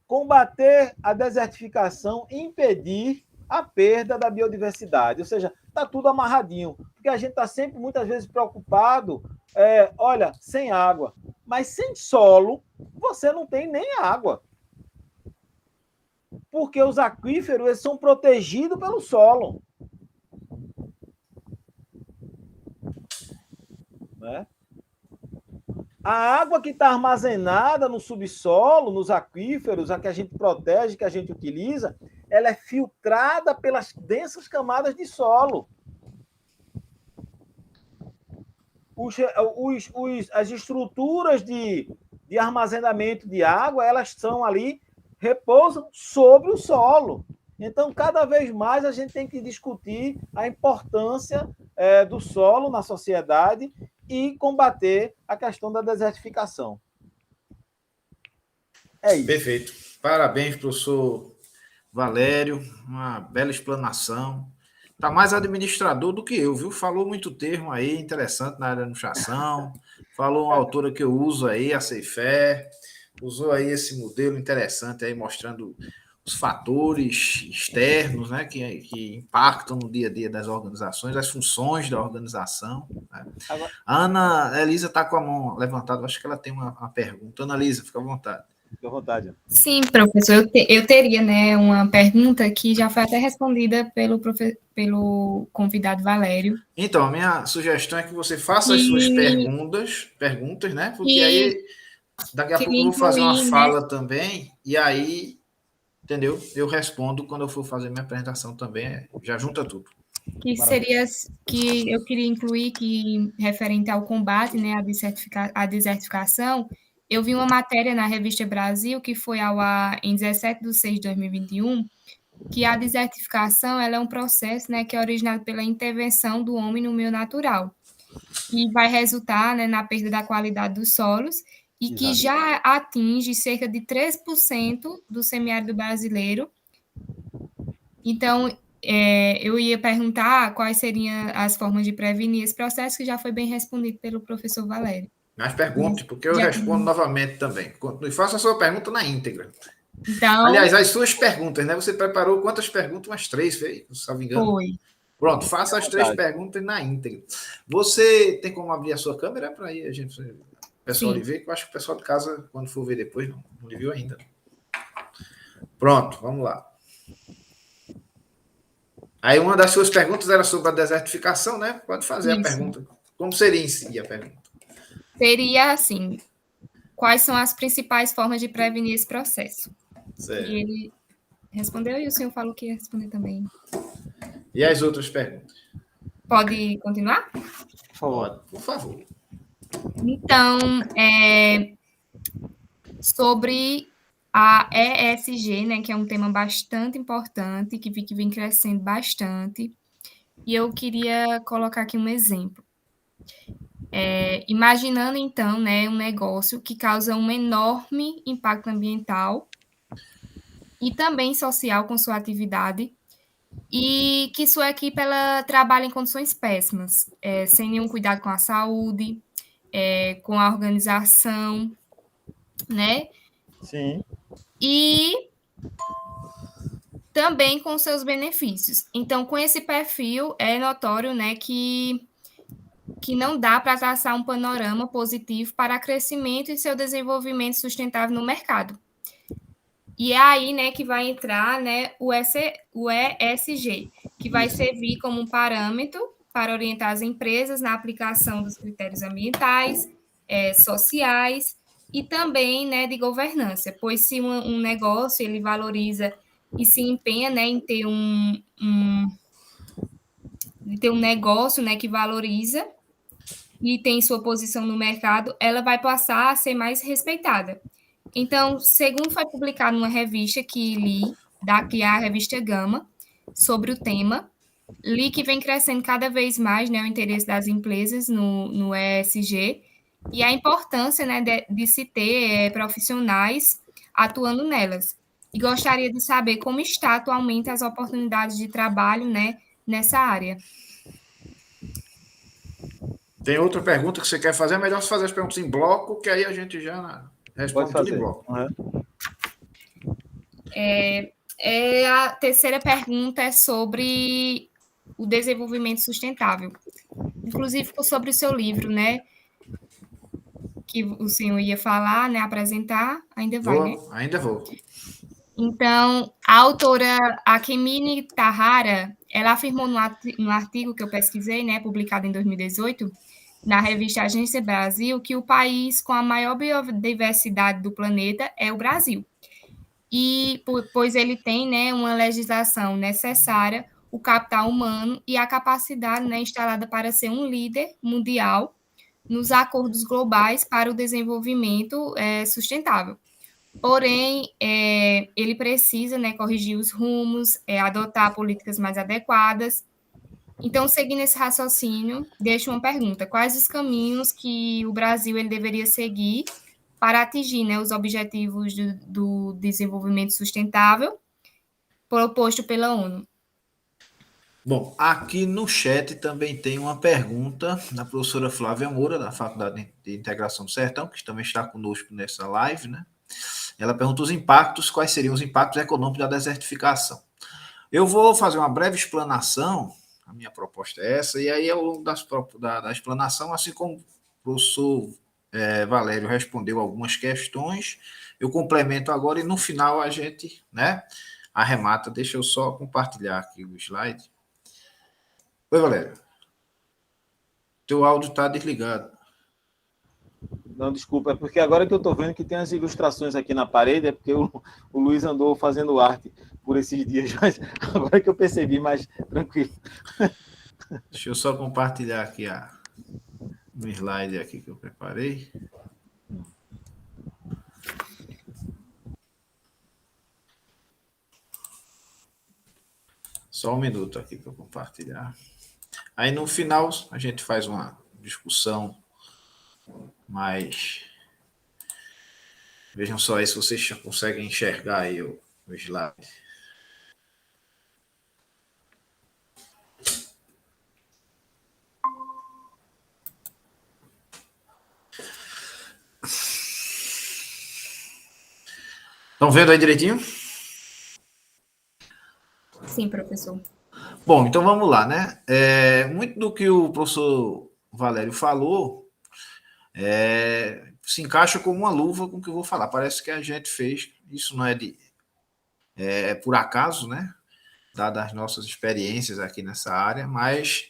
combater a desertificação e impedir a perda da biodiversidade. Ou seja, está tudo amarradinho, porque a gente está sempre, muitas vezes, preocupado, olha, sem água, mas sem solo, você não tem nem água. Porque os aquíferos eles são protegidos pelo solo. Né? A água que está armazenada no subsolo, nos aquíferos, a que a gente protege, que a gente utiliza, ela é filtrada pelas densas camadas de solo. As estruturas de armazenamento de água, elas estão ali, repousam sobre o solo. Então, cada vez mais a gente tem que discutir a importância do solo na sociedade e combater a questão da desertificação. É isso. Perfeito. Parabéns, professor Valério. Uma bela explanação. Está mais administrador do que eu, viu? Falou muito termo aí, interessante na área da administração. Falou uma autora que eu uso aí, a Ceifé. Usou aí esse modelo interessante aí, mostrando os fatores externos, né, que impactam no dia a dia das organizações, as funções da organização. Né? A Ana Elisa está com a mão levantada, acho que ela tem uma pergunta. Ana Elisa, fica à vontade. Fica à vontade. Sim, professor, eu teria, né, uma pergunta que já foi até respondida pelo convidado Valério. Então, a minha sugestão é que você faça as suas perguntas, né, porque aí daqui a pouco eu vou fazer uma fala também, e aí, entendeu? Eu respondo quando eu for fazer minha apresentação também, já junta tudo. Que seria que eu queria incluir que, referente ao combate, né, à desertificação, eu vi uma matéria na Revista Brasil, que foi ao ar em 17/6/2021, que a desertificação ela é um processo, né, que é originado pela intervenção do homem no meio natural, e vai resultar, né, na perda da qualidade dos solos, e que já atinge cerca de 3% do semiárido brasileiro. Então, eu ia perguntar quais seriam as formas de prevenir esse processo, que já foi bem respondido pelo professor Valério. Mas pergunte, porque eu respondo novamente também. E faça a sua pergunta na íntegra. Então, aliás, as suas perguntas, né? Você preparou quantas perguntas? Umas 3, se não me engano. Foi. Pronto, faça as 3 perguntas na íntegra. Você tem como abrir a sua câmera para aí o pessoal lhe ver? Que eu acho que o pessoal de casa, quando for ver depois, não lhe viu ainda. Pronto, vamos lá. Aí uma das suas perguntas era sobre a desertificação, né? Pode fazer a pergunta. Como seria em si a pergunta? Seria assim, quais são as principais formas de prevenir esse processo? Certo. E ele respondeu e o senhor falou que ia responder também. E as outras perguntas? Pode continuar? Por favor. Então, sobre a ESG, né, que é um tema bastante importante, que vem crescendo bastante, e eu queria colocar aqui um exemplo. Imaginando, então, né, um negócio que causa um enorme impacto ambiental e também social com sua atividade, e que sua equipe ela trabalha em condições péssimas, sem nenhum cuidado com a saúde, com a organização, né? Sim. E também com seus benefícios. Então, com esse perfil, é notório, né, que não dá para traçar um panorama positivo para crescimento e seu desenvolvimento sustentável no mercado. E é aí, né, que vai entrar, né, o ESG, que vai servir como um parâmetro para orientar as empresas na aplicação dos critérios ambientais, sociais e também, né, de governança, pois se um negócio ele valoriza e se empenha, né, em ter um negócio, né, que valoriza e tem sua posição no mercado, ela vai passar a ser mais respeitada. Então, segundo foi publicado numa revista que li, que é a revista Gama, sobre o tema, li que vem crescendo cada vez mais, né, o interesse das empresas no ESG e a importância, né, de se ter profissionais atuando nelas. E gostaria de saber como está atualmente as oportunidades de trabalho, né, nessa área. Tem outra pergunta que você quer fazer? É melhor você fazer as perguntas em bloco, que aí a gente já responde tudo em bloco. Uhum. A terceira pergunta é sobre o desenvolvimento sustentável. Inclusive, sobre o seu livro, né? que o senhor ia falar, né, apresentar, ainda vai, né? Ainda vou. Então, a autora Akemini Tahara, ela afirmou no artigo que eu pesquisei, né, publicado em 2018, na revista Agência Brasil, que o país com a maior biodiversidade do planeta é o Brasil. E, pois ele tem, né, uma legislação necessária, o capital humano e a capacidade, né, instalada para ser um líder mundial nos acordos globais para o desenvolvimento sustentável. Porém, ele precisa, né, corrigir os rumos, adotar políticas mais adequadas. Então, seguindo esse raciocínio, deixo uma pergunta: quais os caminhos que o Brasil ele deveria seguir para atingir, né, os objetivos do desenvolvimento sustentável proposto pela ONU? Bom, aqui no chat também tem uma pergunta da professora Flávia Moura, da Faculdade de Integração do Sertão, que também está conosco nessa live, né? Ela pergunta quais seriam os impactos econômicos da desertificação. Eu vou fazer uma breve explanação, a minha proposta é essa, e aí ao longo da explanação, assim como o professor Valério respondeu algumas questões, eu complemento agora e no final a gente, né, arremata. Deixa eu só compartilhar aqui o slide. Oi, Valério. Teu áudio está desligado. Não, desculpa, é porque agora que eu estou vendo que tem as ilustrações aqui na parede, é porque o Luiz andou fazendo arte por esses dias, mas agora que eu percebi, mas tranquilo. Deixa eu só compartilhar aqui um slide aqui que eu preparei. Só um minuto aqui para compartilhar. Aí no final a gente faz uma discussão mais. Vejam só aí se vocês conseguem enxergar aí o slide. Estão vendo aí direitinho? Sim, professor. Bom, então vamos lá, né? Muito do que o professor Valério falou se encaixa como uma luva com o que eu vou falar. Parece que a gente fez, isso não é por acaso, né? Dadas as nossas experiências aqui nessa área, mas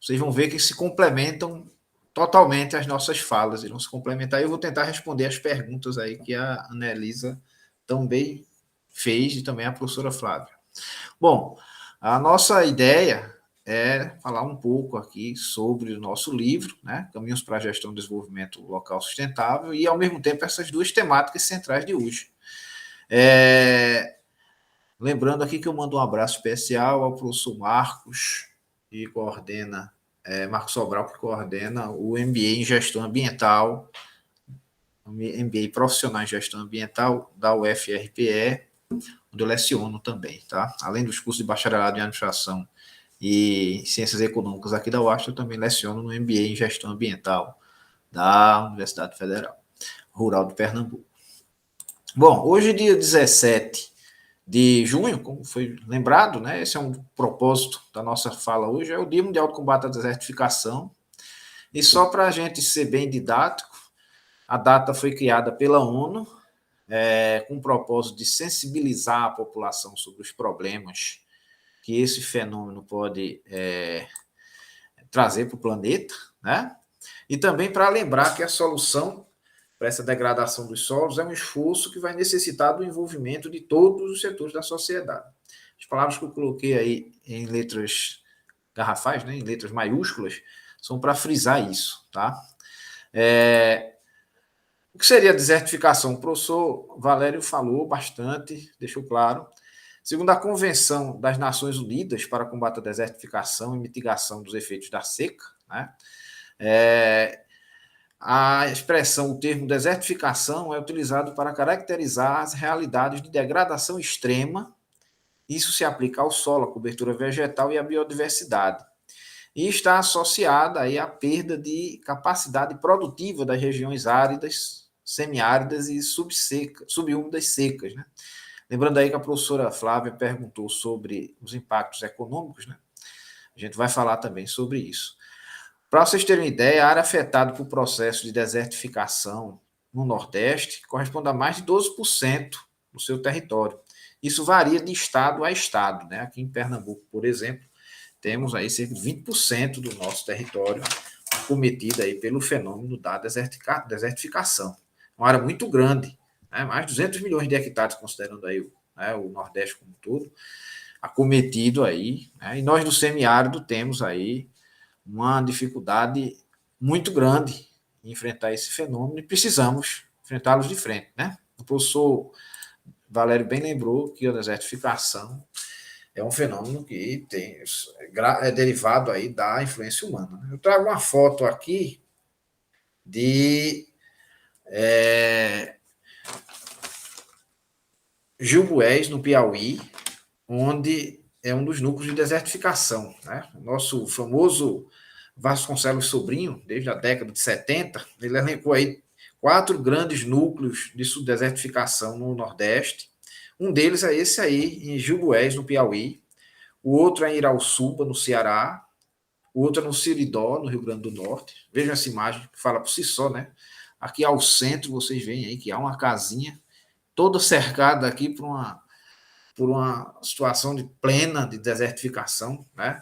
vocês vão ver que se complementam totalmente as nossas falas, e vão se complementar. Eu vou tentar responder as perguntas aí que a Anelisa também fez e também a professora Flávia. Bom, a nossa ideia é falar um pouco aqui sobre o nosso livro, né, Caminhos para a Gestão e Desenvolvimento Local Sustentável, e, ao mesmo tempo, essas duas temáticas centrais de hoje. Lembrando aqui que eu mando um abraço especial ao professor Marcos, que coordena, Marcos Sobral, que coordena o MBA em Gestão Ambiental, MBA Profissional em Gestão Ambiental da UFRPE, onde eu leciono também, tá? Além dos cursos de bacharelado em Administração e Ciências Econômicas aqui da UAST, eu também leciono no MBA em Gestão Ambiental da Universidade Federal Rural de Pernambuco. Bom, hoje, dia 17 de junho, como foi lembrado, né? Esse é um propósito da nossa fala hoje, é o Dia Mundial de Combate à Desertificação. E só para a gente ser bem didático, a data foi criada pela ONU, com o propósito de sensibilizar a população sobre os problemas que esse fenômeno pode trazer para o planeta, né? E também para lembrar que a solução para essa degradação dos solos é um esforço que vai necessitar do envolvimento de todos os setores da sociedade. As palavras que eu coloquei aí em letras garrafais, né, em letras maiúsculas, são para frisar isso, tá? O que seria a desertificação? O professor Valério falou bastante, deixou claro. Segundo a Convenção das Nações Unidas para o Combate à Desertificação e Mitigação dos Efeitos da Seca, né, a expressão, o termo desertificação é utilizado para caracterizar as realidades de degradação extrema. Isso se aplica ao solo, à cobertura vegetal e à biodiversidade. E está associada aí à perda de capacidade produtiva das regiões áridas, semiáridas e subúmidas secas, né? Lembrando aí que a professora Flávia perguntou sobre os impactos econômicos, né? A gente vai falar também sobre isso. Para vocês terem uma ideia, a área afetada por processo de desertificação no Nordeste corresponde a mais de 12% do seu território. Isso varia de estado a estado, né? Aqui em Pernambuco, por exemplo, temos aí cerca de 20% do nosso território cometido aí pelo fenômeno da desertificação. Uma área muito grande, né? Mais de 200 milhões de hectares, considerando aí o Nordeste como um todo, acometido aí, né? E nós do semiárido temos aí uma dificuldade muito grande em enfrentar esse fenômeno e precisamos enfrentá-los de frente, né? O professor Valério bem lembrou que a desertificação é um fenômeno que é derivado aí da influência humana. Eu trago uma foto aqui de Gilboés, no Piauí, onde é um dos núcleos de desertificação, né? O nosso famoso Vasconcelos Sobrinho, desde a década de 70, ele elencou aí 4 grandes núcleos de subdesertificação no Nordeste. Um deles é esse aí, em Gilboés, no Piauí. O outro é em Irauçuba, no Ceará. O outro é no Siridó, no Rio Grande do Norte. Vejam essa imagem, que fala por si só, né? Aqui ao centro, vocês veem aí que há uma casinha toda cercada aqui por uma situação de plena de desertificação, né?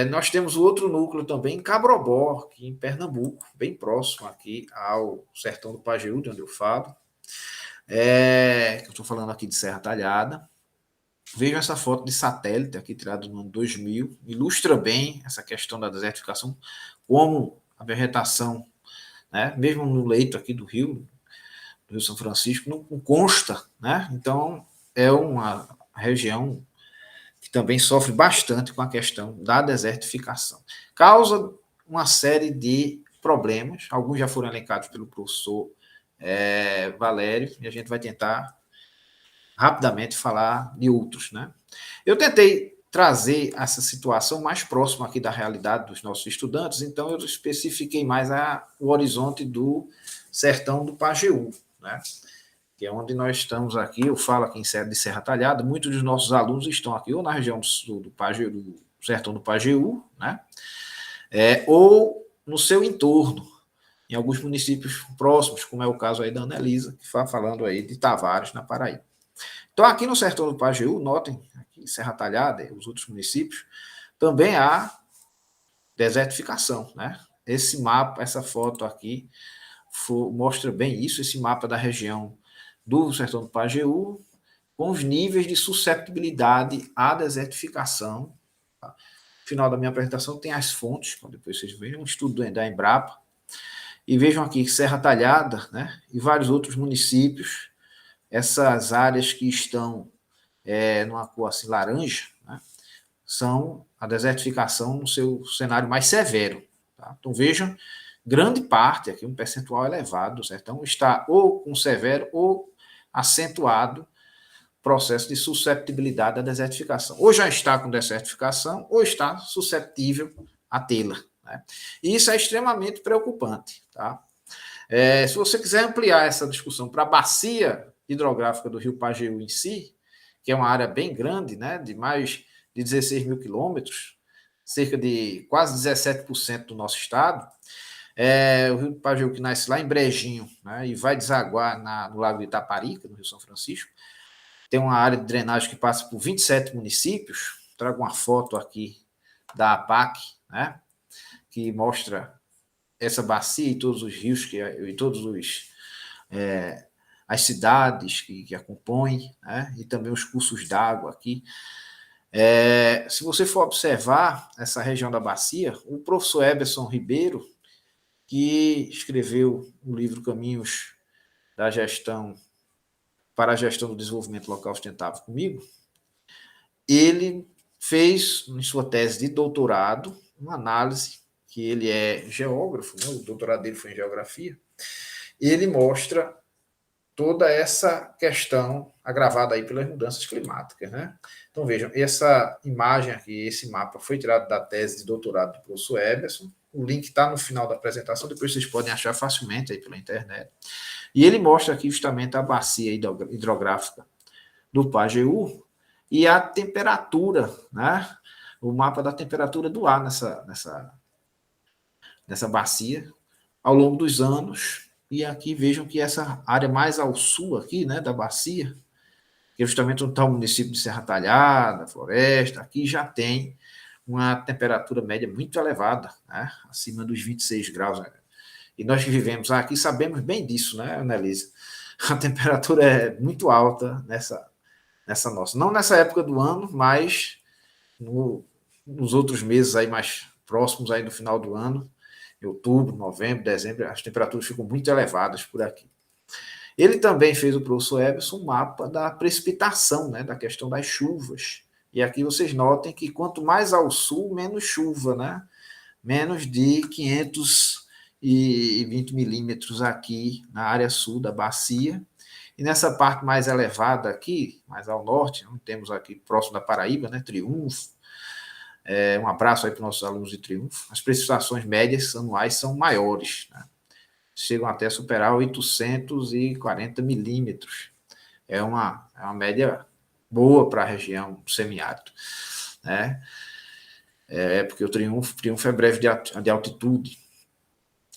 Nós temos o outro núcleo também em Cabrobó, aqui em Pernambuco, bem próximo aqui ao sertão do Pajeú, de onde eu falo. Eu estou falando aqui de Serra Talhada. Vejam essa foto de satélite aqui tirada no ano 2000, ilustra bem essa questão da desertificação, como a vegetação, né, mesmo no leito aqui do Rio São Francisco, não consta, né? Então é uma região que também sofre bastante com a questão da desertificação. Causa uma série de problemas, alguns já foram elencados pelo professor Valério, e a gente vai tentar rapidamente falar de outros, né? Eu tentei trazer essa situação mais próxima aqui da realidade dos nossos estudantes, então eu especifiquei mais o horizonte do sertão do Pajeú, né? Que é onde nós estamos aqui. Eu falo aqui de Serra Talhada, muitos dos nossos alunos estão aqui ou na região do Pajeú, do sertão do Pajeú, né? Ou no seu entorno, em alguns municípios próximos, como é o caso aí da Ana Elisa, que está falando aí de Tavares, na Paraíba. Então, aqui no sertão do Pajeú, notem, aqui em Serra Talhada e os outros municípios, também há desertificação, né? Esse mapa, essa foto aqui, mostra bem isso, esse mapa da região do sertão do Pajeú, com os níveis de susceptibilidade à desertificação. Tá? No final da minha apresentação tem as fontes, depois vocês vejam, um estudo da Embrapa, e vejam aqui Serra Talhada, né, e vários outros municípios, essas áreas que estão numa cor assim laranja, né, são a desertificação no seu cenário mais severo. Tá? Então vejam, grande parte, aqui um percentual elevado do sertão, está ou com severo ou acentuado processo de susceptibilidade à desertificação. Ou já está com desertificação, ou está susceptível a tê-la. Né? E isso é extremamente preocupante. Tá? Se você quiser ampliar essa discussão para a bacia hidrográfica do Rio Pajeú em si, que é uma área bem grande, né, de mais de 16 mil quilômetros, cerca de quase 17% do nosso estado, o Rio Pajeú, que nasce lá em Brejinho, né, e vai desaguar no Lago de Itaparica, no Rio São Francisco, tem uma área de drenagem que passa por 27 municípios. Trago uma foto aqui da APAC, né, que mostra essa bacia e todos os rios e todos as cidades que a compõem, né, e também os cursos d'água aqui. Se você for observar essa região da bacia, o professor Eberson Ribeiro, que escreveu o livro Caminhos da Gestão para a Gestão do Desenvolvimento Local Sustentável comigo, ele fez, em sua tese de doutorado, uma análise, que ele é geógrafo, né, o doutorado dele foi em geografia, e ele mostra toda essa questão agravada aí pelas mudanças climáticas, né? Então, vejam, essa imagem aqui, esse mapa foi tirado da tese de doutorado do professor Eberson, o link está no final da apresentação, depois vocês podem achar facilmente aí pela internet. E ele mostra aqui justamente a bacia hidrográfica do Pajeú e a temperatura, né? O mapa da temperatura do ar nessa nessa bacia, ao longo dos anos. E aqui vejam que essa área mais ao sul aqui, né, da bacia, que é justamente onde está o município de Serra Talhada, Floresta, aqui já tem uma temperatura média muito elevada, né, acima dos 26 graus. Né? E nós que vivemos aqui sabemos bem disso, né, Annelise? A temperatura é muito alta nessa nossa. Não nessa época do ano, mas nos outros meses aí mais próximos aí do final do ano, em outubro, novembro, dezembro, as temperaturas ficam muito elevadas por aqui. Ele também fez, o professor Eberson, um mapa da precipitação, né, da questão das chuvas. E aqui vocês notem que quanto mais ao sul, menos chuva, né? Menos de 520 milímetros aqui na área sul da bacia. E nessa parte mais elevada aqui, mais ao norte, temos aqui próximo da Paraíba, né, Triunfo. Um abraço aí para os nossos alunos de Triunfo. As precipitações médias anuais são maiores, né? Chegam até a superar 840 milímetros. É uma média boa para a região do semiárido, né? Porque o Triunfo é breve de altitude.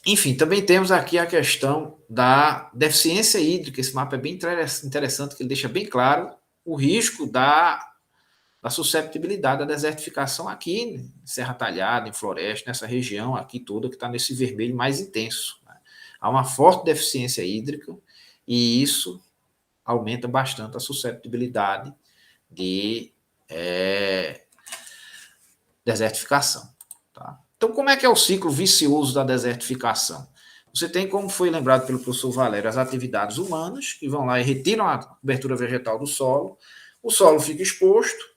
Enfim, também temos aqui a questão da deficiência hídrica. Esse mapa é bem interessante, que ele deixa bem claro o risco da susceptibilidade da desertificação aqui em Serra Talhada, em Floresta, nessa região aqui toda que está nesse vermelho mais intenso. Né? Há uma forte deficiência hídrica e isso aumenta bastante a susceptibilidade de desertificação. Tá? Então, como é que é o ciclo vicioso da desertificação? Você tem, como foi lembrado pelo professor Valério, as atividades humanas, que vão lá e retiram a cobertura vegetal do solo, o solo fica exposto,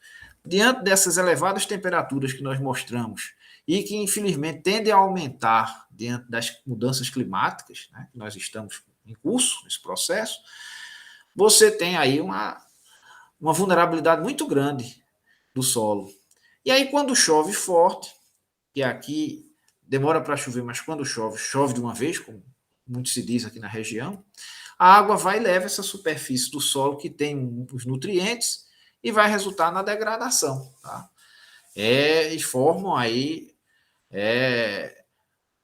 diante dessas elevadas temperaturas que nós mostramos e que, infelizmente, tendem a aumentar diante das mudanças climáticas, né, que nós estamos em curso nesse processo, você tem aí uma vulnerabilidade muito grande do solo. E aí, quando chove forte, que aqui demora para chover, mas quando chove de uma vez, como muito se diz aqui na região, a água vai e leva essa superfície do solo que tem os nutrientes e vai resultar na degradação. Tá? E formam aí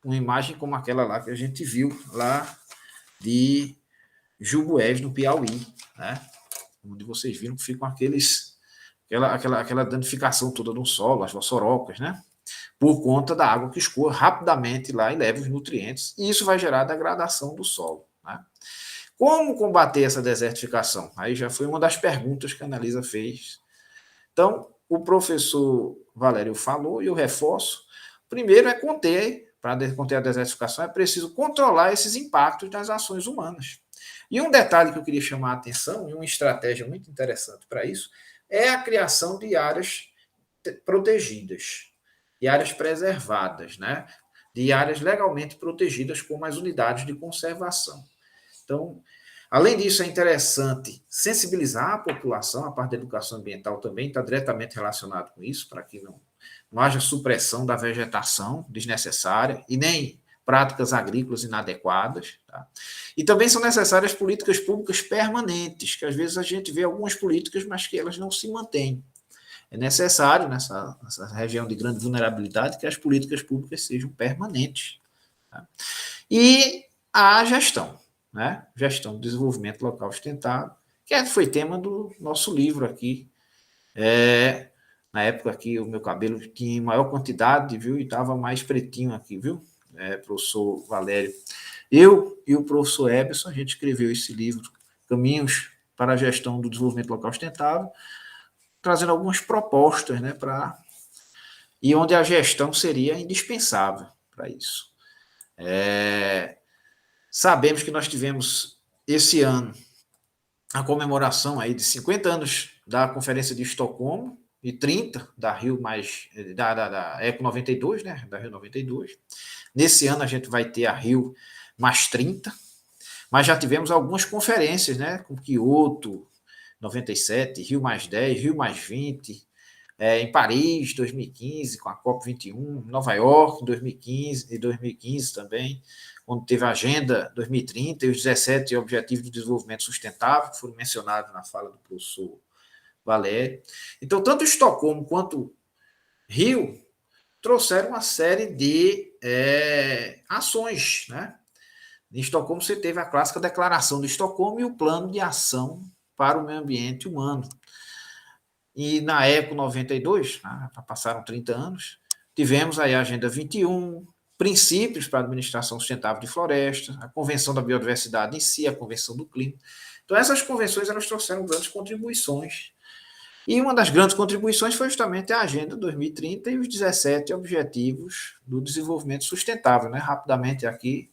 uma imagem como aquela lá que a gente viu lá de Jubués, no Piauí, né? Onde vocês viram que ficam aquela danificação toda no solo, as vassourocas, né? Por conta da água que escoa rapidamente lá e leva os nutrientes, e isso vai gerar degradação do solo. Né? Como combater essa desertificação? Aí já foi uma das perguntas que a Analisa fez. Então, o professor Valério falou, e eu reforço, primeiro é para conter a desertificação, é preciso controlar esses impactos das ações humanas. E um detalhe que eu queria chamar a atenção, e uma estratégia muito interessante para isso, é a criação de áreas protegidas, de áreas preservadas, né? De áreas legalmente protegidas como as unidades de conservação. Então, além disso, é interessante sensibilizar a população, a parte da educação ambiental também está diretamente relacionado com isso, para que não haja supressão da vegetação desnecessária e nem práticas agrícolas inadequadas. Tá? E também são necessárias políticas públicas permanentes, que às vezes a gente vê algumas políticas, mas que elas não se mantêm. É necessário, nessa região de grande vulnerabilidade, que as políticas públicas sejam permanentes. Tá? E a gestão, né? Gestão do desenvolvimento local sustentável, que foi tema do nosso livro aqui. Na época aqui, o meu cabelo tinha maior quantidade, viu? E estava mais pretinho aqui, viu? Professor Valério. Eu e o professor Eberson, a gente escreveu esse livro, Caminhos para a Gestão do Desenvolvimento Local Sustentável, trazendo algumas propostas, né, e onde a gestão seria indispensável para isso. Sabemos que nós tivemos esse ano a comemoração aí de 50 anos da Conferência de Estocolmo e 30 da Rio da Eco 92, né, da Rio 92. Nesse ano a gente vai ter a Rio mais 30, mas já tivemos algumas conferências, né, com Kyoto 97, Rio mais 10, Rio mais 20, em Paris, 2015, com a COP21, Nova York, 2015 e 2015 também, onde teve a Agenda 2030 e os 17 Objetivos de Desenvolvimento Sustentável, que foram mencionados na fala do professor Valério. Então, tanto Estocolmo quanto Rio trouxeram uma série de ações, né? Em Estocolmo, você teve a clássica Declaração de Estocolmo e o Plano de Ação para o Meio Ambiente Humano. E na ECO 92, né, passaram 30 anos, tivemos aí a Agenda 21, Princípios para a Administração Sustentável de Florestas, a Convenção da Biodiversidade em si, a Convenção do Clima. Então, essas convenções elas trouxeram grandes contribuições. E uma das grandes contribuições foi justamente a Agenda 2030 e os 17 Objetivos do Desenvolvimento Sustentável. Né? Rapidamente aqui,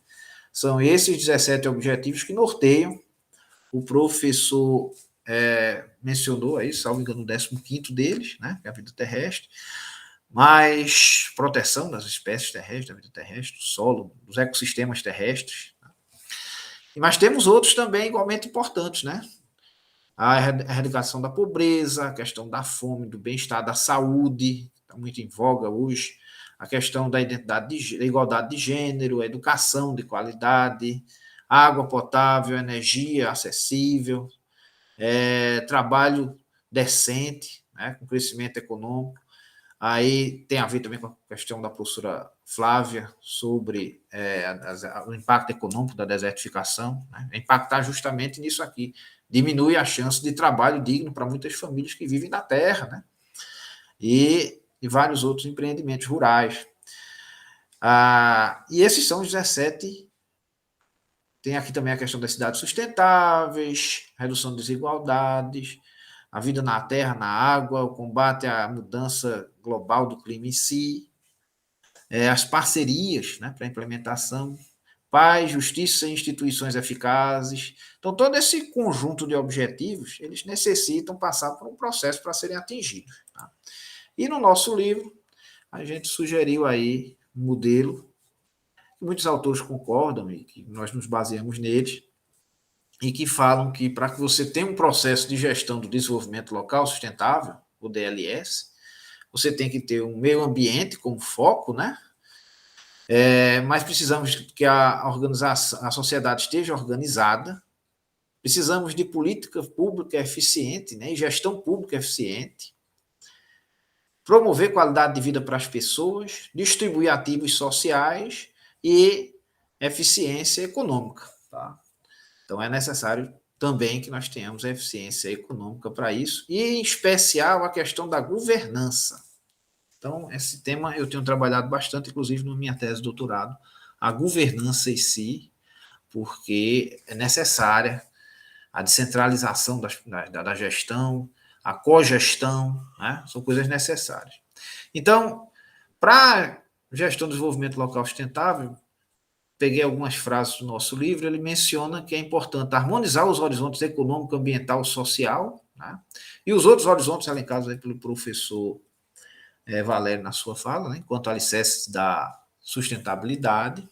são esses 17 objetivos que norteiam. O professor mencionou aí, salvo engano, o 15º deles, né, que é a vida terrestre, mais proteção das espécies terrestres, da vida terrestre, do solo, dos ecossistemas terrestres. Mas temos outros também igualmente importantes, né? A erradicação da pobreza, a questão da fome, do bem-estar, da saúde, está muito em voga hoje, a questão da identidade, da igualdade de gênero, a educação de qualidade, água potável, energia acessível, trabalho decente, né, com crescimento econômico. Aí tem a ver também com a questão da professora Flávia sobre o impacto econômico da desertificação, né, impactar justamente nisso aqui, diminui a chance de trabalho digno para muitas famílias que vivem na terra, né, e vários outros empreendimentos rurais. E esses são os 17. Tem aqui também a questão das cidades sustentáveis, redução de desigualdades, a vida na terra, na água, o combate à mudança global do clima em si, as parcerias, né, para a implementação, paz, justiça e instituições eficazes. Então, todo esse conjunto de objetivos, eles necessitam passar por um processo para serem atingidos. Tá? E no nosso livro, a gente sugeriu aí um modelo que muitos autores concordam e que nós nos baseamos neles, e que falam que para que você tenha um processo de gestão do desenvolvimento local sustentável, o DLS, você tem que ter um meio ambiente como foco, né? Mas precisamos que a organização, a sociedade esteja organizada, precisamos de política pública eficiente, né? E gestão pública eficiente, promover qualidade de vida para as pessoas, distribuir ativos sociais e eficiência econômica. Tá? Então, é necessário também que nós tenhamos a eficiência econômica para isso, e, em especial, a questão da governança. Então, esse tema eu tenho trabalhado bastante, inclusive, na minha tese de doutorado, a governança em si, porque é necessária a descentralização da gestão, a cogestão, né? São coisas necessárias. Então, para gestão do desenvolvimento local sustentável, peguei algumas frases do nosso livro, ele menciona que é importante harmonizar os horizontes econômico, ambiental, social, né? E os outros horizontes elencados aí pelo professor Valério na sua fala, né? Enquanto alicerces da sustentabilidade.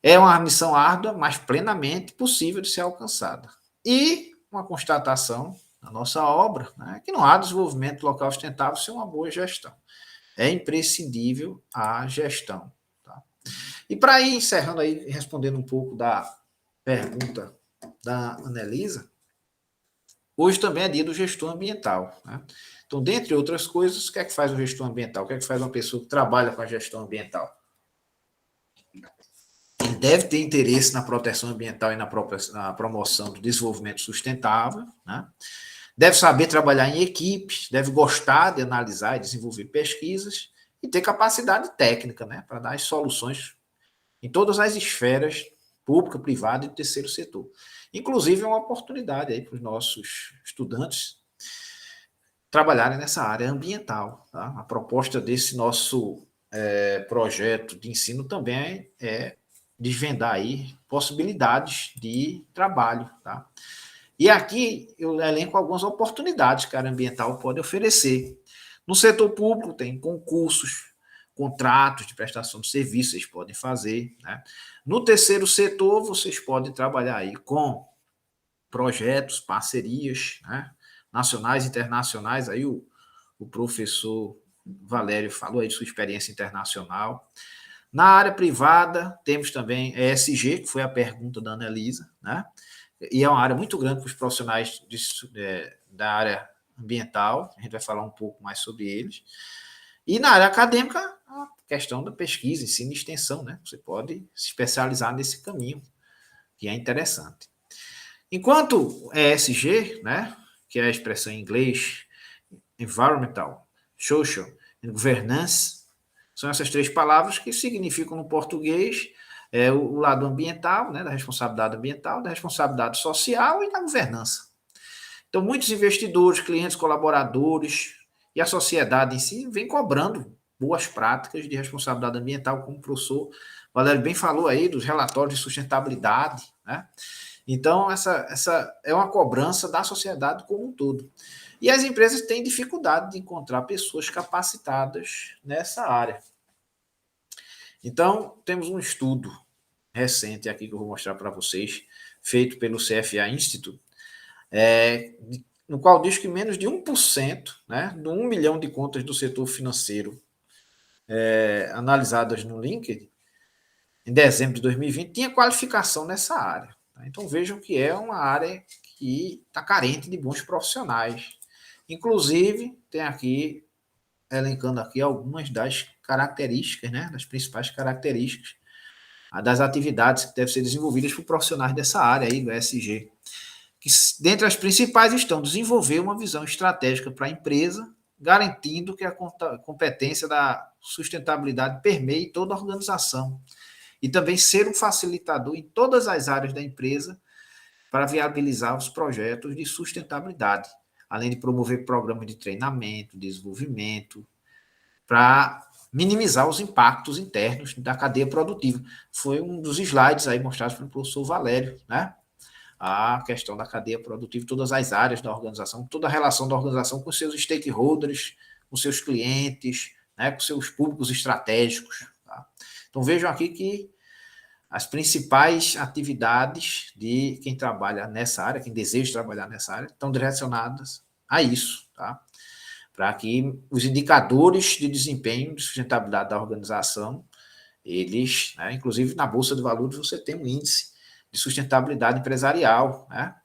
É uma missão árdua, mas plenamente possível de ser alcançada. E uma constatação na nossa obra, né, que não há desenvolvimento local sustentável sem uma boa gestão. É imprescindível a gestão. Tá? E para ir encerrando aí, respondendo um pouco da pergunta da Anelisa, hoje também é dia do gestor ambiental. Né? Então, dentre outras coisas, o que é que faz o gestor ambiental? O que é que faz uma pessoa que trabalha com a gestão ambiental? Ele deve ter interesse na proteção ambiental e na promoção do desenvolvimento sustentável, né? Deve saber trabalhar em equipes, deve gostar de analisar e desenvolver pesquisas e ter capacidade técnica, né, para dar as soluções em todas as esferas, pública, privada e terceiro setor. Inclusive, é uma oportunidade aí para os nossos estudantes trabalharem nessa área ambiental. Tá? A proposta desse nosso projeto de ensino também é desvendar aí possibilidades de trabalho, tá? E aqui eu elenco algumas oportunidades que a área ambiental pode oferecer. No setor público tem concursos, contratos de prestação de serviços, vocês podem fazer, né? No terceiro setor, vocês podem trabalhar aí com projetos, parcerias, né? Nacionais e internacionais, aí o professor Valério falou aí de sua experiência internacional. Na área privada, temos também ESG, que foi a pergunta da Anelisa, né? E é uma área muito grande para os profissionais da área ambiental, a gente vai falar um pouco mais sobre eles. E na área acadêmica, a questão da pesquisa, ensino e extensão, né? Você pode se especializar nesse caminho, que é interessante. Enquanto ESG, né, que é a expressão em inglês, Environmental, Social e Governance, são essas 3 palavras que significam no português o lado ambiental, né, da responsabilidade ambiental, da responsabilidade social e da governança. Então, muitos investidores, clientes, colaboradores e a sociedade em si vem cobrando boas práticas de responsabilidade ambiental, como o professor Valério bem falou aí, dos relatórios de sustentabilidade, né? Então, essa é uma cobrança da sociedade como um todo. E as empresas têm dificuldade de encontrar pessoas capacitadas nessa área. Então, temos um estudo recente aqui que eu vou mostrar para vocês, feito pelo CFA Institute, no qual diz que menos de 1%, né, de 1 milhão de contas do setor financeiro analisadas no LinkedIn, em dezembro de 2020, tinha qualificação nessa área. Então vejam que é uma área que está carente de bons profissionais. Inclusive, tem aqui, elencando aqui algumas das características, né, das principais características das atividades que devem ser desenvolvidas por profissionais dessa área aí, do ESG. Que, dentre as principais estão desenvolver uma visão estratégica para a empresa, garantindo que a competência da sustentabilidade permeie toda a organização, e também ser um facilitador em todas as áreas da empresa para viabilizar os projetos de sustentabilidade, além de promover programas de treinamento, desenvolvimento, para minimizar os impactos internos da cadeia produtiva. Foi um dos slides aí mostrados pelo professor Valério, né? A questão da cadeia produtiva, todas as áreas da organização, toda a relação da organização com seus stakeholders, com seus clientes, né, com seus públicos estratégicos. Tá? Então vejam aqui que as principais atividades de quem trabalha nessa área, quem deseja trabalhar nessa área, estão direcionadas a isso, tá? Para que os indicadores de desempenho, de sustentabilidade da organização, eles, né, inclusive na Bolsa de Valores você tem um índice de sustentabilidade empresarial, né?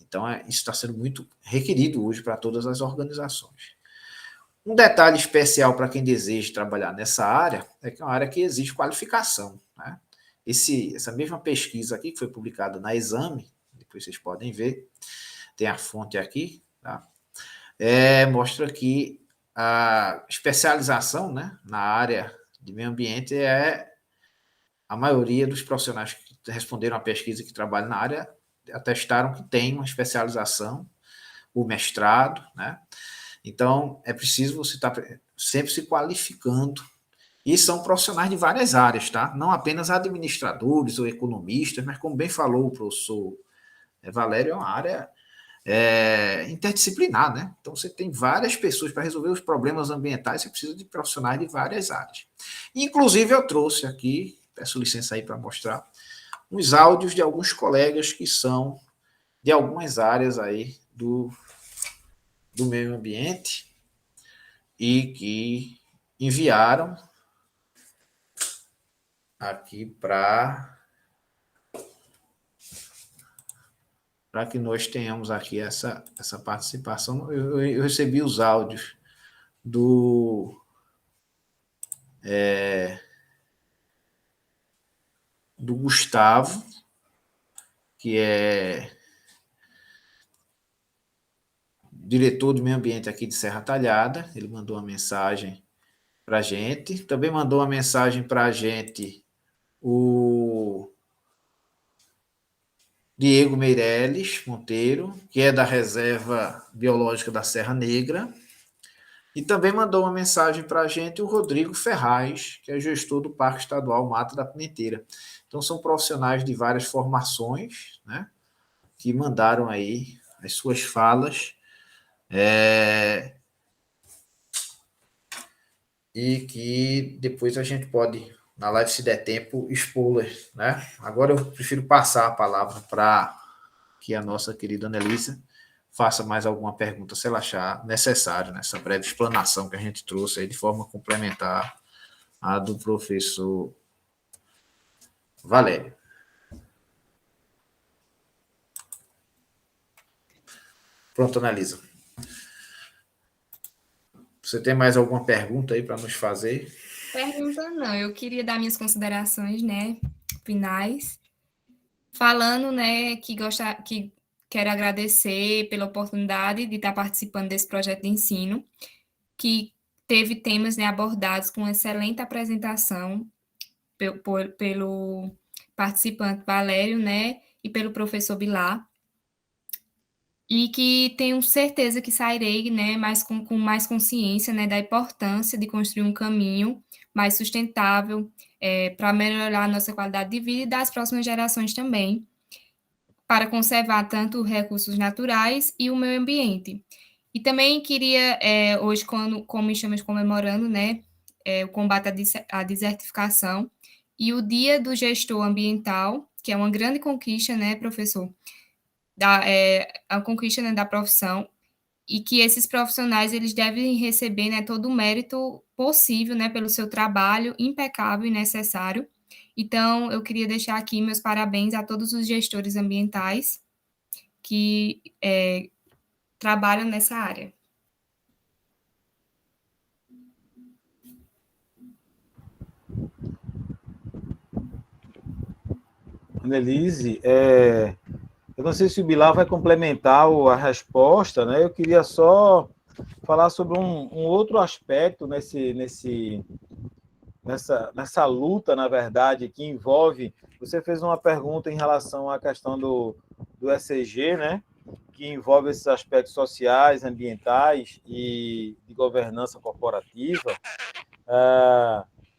Então isso está sendo muito requerido hoje para todas as organizações. Um detalhe especial para quem deseja trabalhar nessa área é que é uma área que exige qualificação, né? Essa mesma pesquisa aqui, que foi publicada na Exame, depois vocês podem ver, tem a fonte aqui, tá? Mostra que a especialização, né, na área de meio ambiente a maioria dos profissionais que responderam à pesquisa que trabalham na área atestaram que tem uma especialização, o mestrado, né? Então, é preciso você estar sempre se qualificando. E são profissionais de várias áreas, tá? Não apenas administradores ou economistas, mas como bem falou o professor Valério, é uma área interdisciplinar, né? Então você tem várias pessoas para resolver os problemas ambientais, você precisa de profissionais de várias áreas. Inclusive eu trouxe aqui, peço licença aí para mostrar, uns áudios de alguns colegas que são de algumas áreas aí do meio ambiente e que enviaram aqui para que nós tenhamos aqui essa participação. Eu recebi os áudios do Gustavo, que é diretor do meio ambiente aqui de Serra Talhada. Ele mandou uma mensagem para a gente. Também mandou uma mensagem para a gente o Diego Meirelles Monteiro, que é da Reserva Biológica da Serra Negra. E também mandou uma mensagem para a gente o Rodrigo Ferraz, que é gestor do Parque Estadual Mata da Pimenteira. Então, são profissionais de várias formações, né, que mandaram aí as suas falas e que depois a gente pode, na live, se der tempo, expô-las, né? Agora eu prefiro passar a palavra para que a nossa querida Anelisa faça mais alguma pergunta, se ela achar necessário, nessa breve explanação que a gente trouxe aí de forma complementar à do professor Valério. Pronto, Anelisa. Você tem mais alguma pergunta aí para nos fazer? Pergunta não, eu queria dar minhas considerações, né, finais, falando, né, que quero agradecer pela oportunidade de estar participando desse projeto de ensino, que teve temas, né, abordados com excelente apresentação pelo participante Valério, né, e pelo professor Bilar, e que tenho certeza que sairei, né, com mais consciência, né, da importância de construir um caminho mais sustentável para melhorar a nossa qualidade de vida e das próximas gerações também, para conservar tanto recursos naturais e o meio ambiente. E também queria, hoje, como estamos comemorando, né, o combate à desertificação e o Dia do Gestor Ambiental, que é uma grande conquista, né, professor? A conquista, né, da profissão, e que esses profissionais eles devem receber, né, todo o mérito possível, né, pelo seu trabalho impecável e necessário. Então, eu queria deixar aqui meus parabéns a todos os gestores ambientais que trabalham nessa área. Annelise, eu não sei se o Bilar vai complementar a resposta, né? Eu queria só falar sobre um outro aspecto nessa luta, na verdade, que envolve... Você fez uma pergunta em relação à questão do ESG, né? Que envolve esses aspectos sociais, ambientais e de governança corporativa.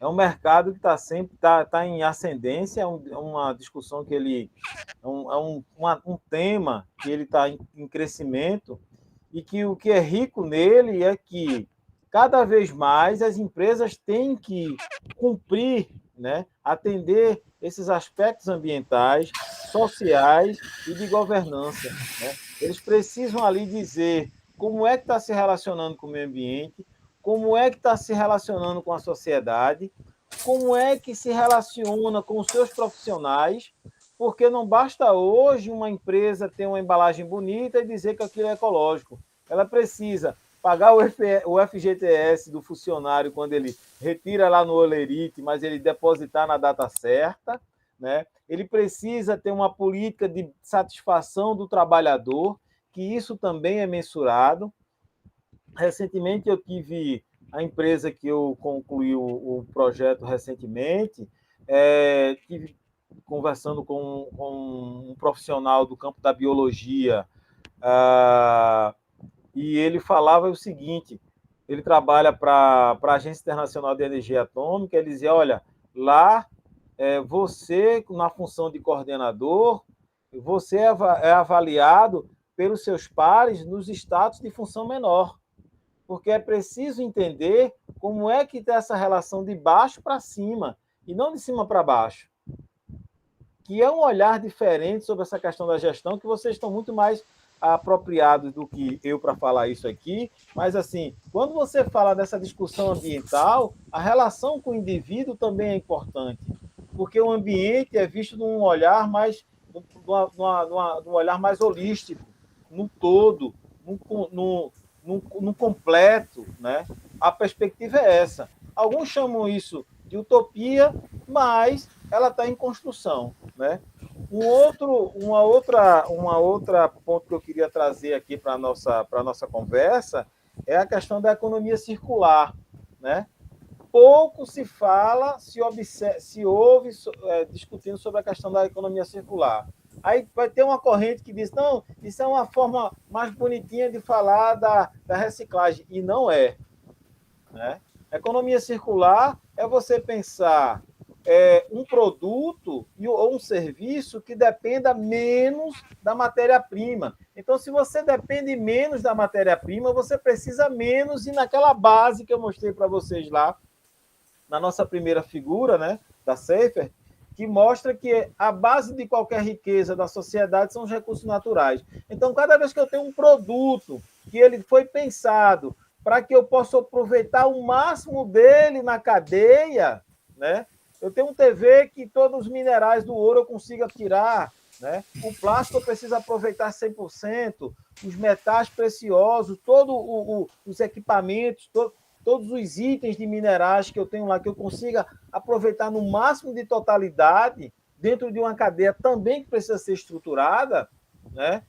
É um mercado que está sempre tá em ascendência, é uma discussão que ele... É um tema que ele está em crescimento e que o que é rico nele é que cada vez mais as empresas têm que cumprir, né, atender esses aspectos ambientais, sociais e de governança, né? Eles precisam ali dizer como é que está se relacionando com o meio ambiente, como é que está se relacionando com a sociedade, como é que se relaciona com os seus profissionais, porque não basta hoje uma empresa ter uma embalagem bonita e dizer que aquilo é ecológico. Ela precisa pagar o FGTS do funcionário quando ele retira lá no Olerite, mas ele depositar na data certa, né? Ele precisa ter uma política de satisfação do trabalhador, que isso também é mensurado. Recentemente eu tive a empresa que eu concluí o projeto recentemente, tive conversando com um profissional do campo da biologia, e ele falava o seguinte: ele trabalha para a Agência Internacional de Energia Atômica, ele dizia, olha, lá você, na função de coordenador, você é avaliado pelos seus pares nos status de função menor, porque é preciso entender como é que está essa relação de baixo para cima, e não de cima para baixo, que é um olhar diferente sobre essa questão da gestão, que vocês estão muito mais apropriados do que eu para falar isso aqui, mas assim, quando você fala dessa discussão ambiental, a relação com o indivíduo também é importante, porque o ambiente é visto num olhar mais, num olhar mais holístico, no todo, no completo, né? A perspectiva é essa. Alguns chamam isso de utopia, mas ela está em construção, né? Uma outra ponto que eu queria trazer aqui para a nossa conversa é a questão da economia circular, né? Pouco se fala, se ouve discutindo sobre a questão da economia circular. Aí vai ter uma corrente que diz, não, isso é uma forma mais bonitinha de falar da reciclagem, e não é, né? Economia circular é você pensar um produto ou um serviço que dependa menos da matéria-prima. Então, se você depende menos da matéria-prima, você precisa menos ir naquela base que eu mostrei para vocês lá, na nossa primeira figura, né, da Seifer, que mostra que a base de qualquer riqueza da sociedade são os recursos naturais. Então, cada vez que eu tenho um produto que ele foi pensado para que eu possa aproveitar o máximo dele na cadeia, né? Eu tenho um TV que todos os minerais do ouro eu consiga tirar, né? O plástico eu preciso aproveitar 100%, os metais preciosos, todos os equipamentos, todos os itens de minerais que eu tenho lá, que eu consiga aproveitar no máximo de totalidade, dentro de uma cadeia também que precisa ser estruturada, né?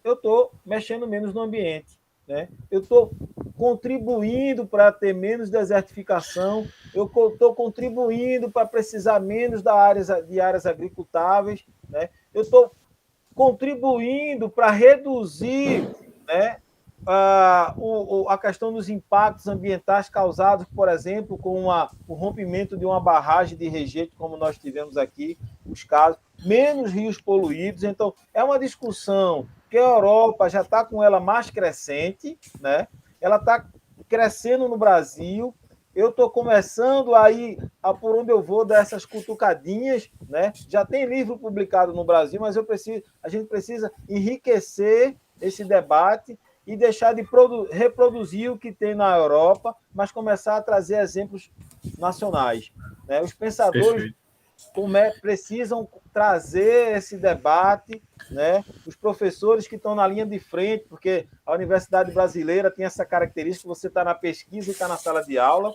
Eu estou mexendo menos no ambiente, né? Eu estou contribuindo para ter menos desertificação, eu estou contribuindo para precisar menos de áreas agricultáveis, né? Eu estou contribuindo para reduzir, né, a questão dos impactos ambientais causados, por exemplo, com o rompimento de uma barragem de rejeito, como nós tivemos aqui, os casos, menos rios poluídos. Então, é uma discussão que a Europa já está com ela mais crescente, né? Ela está crescendo no Brasil. Eu estou começando aí, por onde eu vou, dar essas cutucadinhas, né? Já tem livro publicado no Brasil, mas a gente precisa enriquecer esse debate e deixar de reproduzir o que tem na Europa, mas começar a trazer exemplos nacionais, né? Os pensadores precisam trazer esse debate, né? Os professores que estão na linha de frente, porque a Universidade Brasileira tem essa característica, você está na pesquisa e está na sala de aula,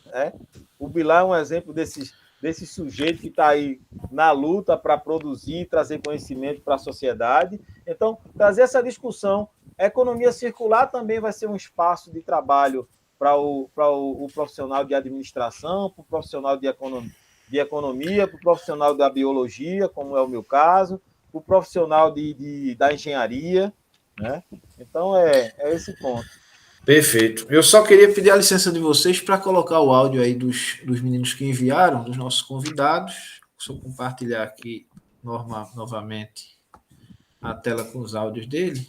né? O Bilar é um exemplo desse sujeito que está aí na luta para produzir e trazer conhecimento para a sociedade. Então, trazer essa discussão. A economia circular também vai ser um espaço de trabalho para o profissional de administração, para o profissional de economia, para o profissional da biologia, como é o meu caso, para o profissional da engenharia, né? Então, é esse ponto. Perfeito. Eu só queria pedir a licença de vocês para colocar o áudio aí dos meninos que enviaram, dos nossos convidados. Só compartilhar aqui novamente a tela com os áudios dele.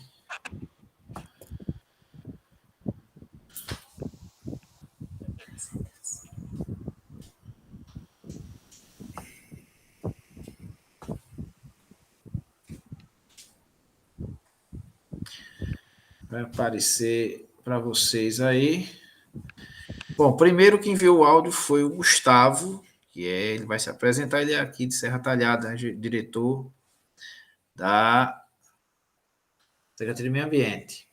Vai aparecer para vocês aí. Bom, primeiro que enviou o áudio foi o Gustavo, ele vai se apresentar, ele é aqui de Serra Talhada, né, diretor da Secretaria de Meio Ambiente.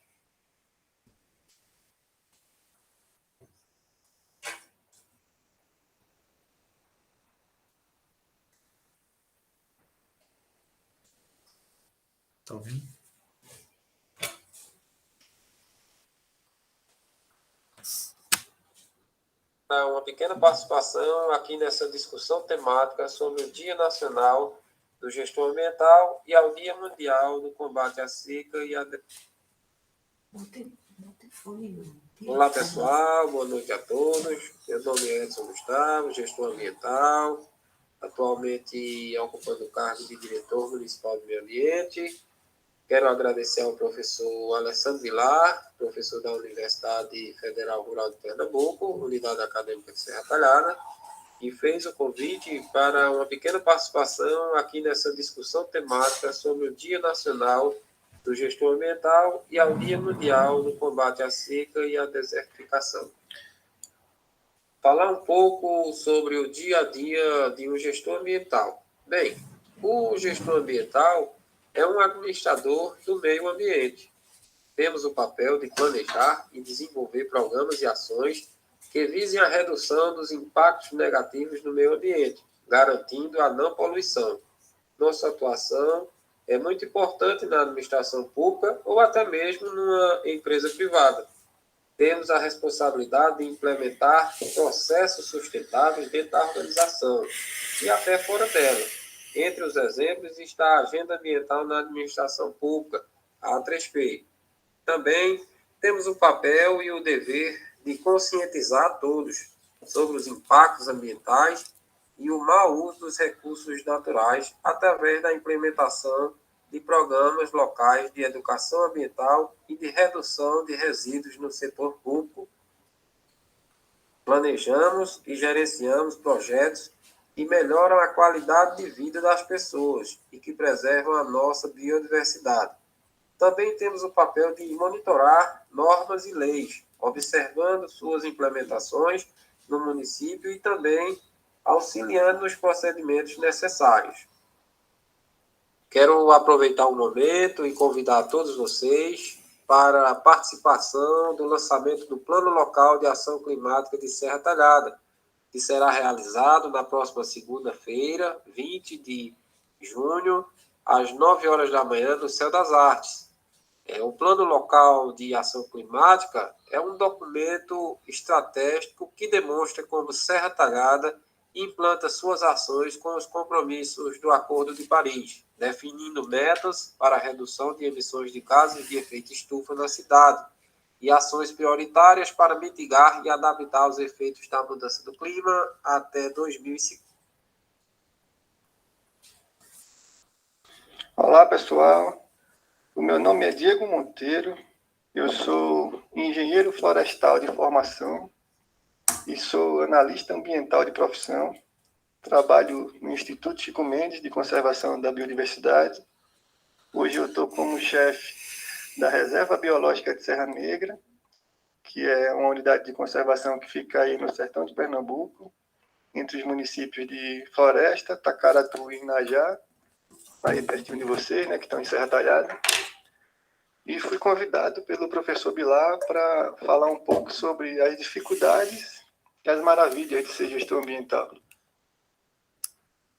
Tá ouvindo? Uma pequena participação aqui nessa discussão temática sobre o Dia Nacional do Gestor Ambiental e ao Dia Mundial do Combate à Seca e à... Olá, pessoal. Boa noite a todos. Meu nome é Edson Gustavo, gestor ambiental, atualmente ocupando o cargo de diretor municipal do meio ambiente. Quero agradecer ao professor Alessandro Bilar, professor da Universidade Federal Rural de Pernambuco, Unidade Acadêmica de Serra Talhada, que fez o convite para uma pequena participação aqui nessa discussão temática sobre o Dia Nacional do Gestor Ambiental e ao Dia Mundial no Combate à Seca e à Desertificação. Falar um pouco sobre o dia a dia de um gestor ambiental. Bem, o gestor ambiental é um administrador do meio ambiente. Temos o papel de planejar e desenvolver programas e ações que visem a redução dos impactos negativos no meio ambiente, garantindo a não poluição. Nossa atuação é muito importante na administração pública ou até mesmo numa empresa privada. Temos a responsabilidade de implementar processos sustentáveis dentro da organização e até fora dela. Entre os exemplos está a Agenda Ambiental na Administração Pública, a A3P. Também temos o papel e o dever de conscientizar todos sobre os impactos ambientais e o mau uso dos recursos naturais através da implementação de programas locais de educação ambiental e de redução de resíduos no setor público. Planejamos e gerenciamos projetos que melhoram a qualidade de vida das pessoas e que preservam a nossa biodiversidade. Também temos o papel de monitorar normas e leis, observando suas implementações no município e também auxiliando nos procedimentos necessários. Quero aproveitar o momento e convidar todos vocês para a participação do lançamento do Plano Local de Ação Climática de Serra Talhada, que será realizado na próxima segunda-feira, 20 de junho, às 9 horas da manhã, no Céu das Artes. O Plano Local de Ação Climática é um documento estratégico que demonstra como Serra Talhada implanta suas ações com os compromissos do Acordo de Paris, definindo metas para a redução de emissões de gases de efeito estufa na cidade e ações prioritárias para mitigar e adaptar os efeitos da mudança do clima até 2050. Olá, pessoal. O meu nome é Diego Monteiro. Eu sou engenheiro florestal de formação e sou analista ambiental de profissão. Trabalho no Instituto Chico Mendes de Conservação da Biodiversidade. Hoje eu estou como chefe da Reserva Biológica de Serra Negra, que é uma unidade de conservação que fica aí no sertão de Pernambuco, entre os municípios de Floresta, Tacaratu e Inajá, aí pertinho de vocês, né, que estão em Serra Talhada. E fui convidado pelo professor Bilar para falar um pouco sobre as dificuldades e as maravilhas de ser gestor ambiental.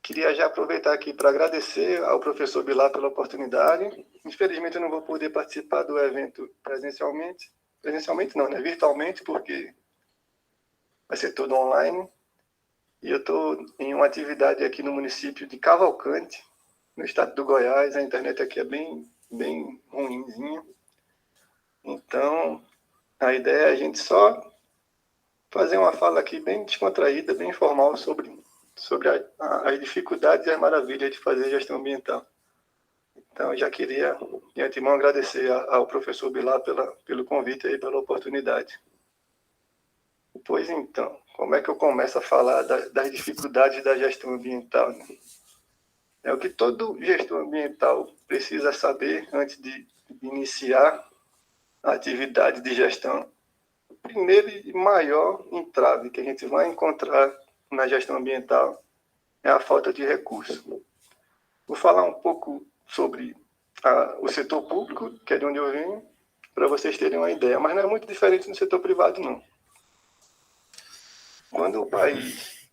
Queria já aproveitar aqui para agradecer ao professor Bilar pela oportunidade. Infelizmente eu não vou poder participar do evento presencialmente. Presencialmente não, né? Virtualmente, porque vai ser tudo online. E eu estou em uma atividade aqui no município de Cavalcante, no estado do Goiás. A internet aqui é bem ruinzinha. Então, a ideia é a gente só fazer uma fala aqui bem descontraída, bem informal sobre as dificuldades e as maravilhas de fazer gestão ambiental. Então, eu já queria, de antemão, agradecer ao professor Bilar pelo convite e pela oportunidade. Pois então, como é que eu começo a falar das dificuldades da gestão ambiental, né? É o que todo gestor ambiental precisa saber antes de iniciar a atividade de gestão. O primeiro e maior entrave que a gente vai encontrar na gestão ambiental é a falta de recursos. Vou falar um pouco sobre o setor público, que é de onde eu venho, para vocês terem uma ideia, mas não é muito diferente no setor privado, não. Quando o país...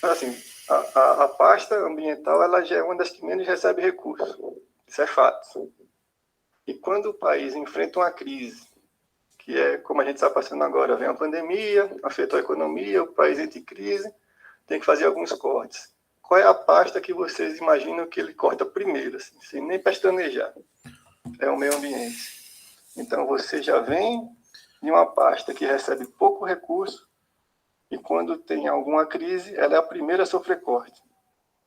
Assim, a pasta ambiental ela já é uma das que menos recebe recursos. Isso é fato. E quando o país enfrenta uma crise, que é como a gente está passando agora, vem a pandemia, afetou a economia, o país entra em crise, tem que fazer alguns cortes. Qual é a pasta que vocês imaginam que ele corta primeiro, assim, sem nem pestanejar? É o meio ambiente. Então, você já vem de uma pasta que recebe pouco recurso e quando tem alguma crise, ela é a primeira a sofrer corte.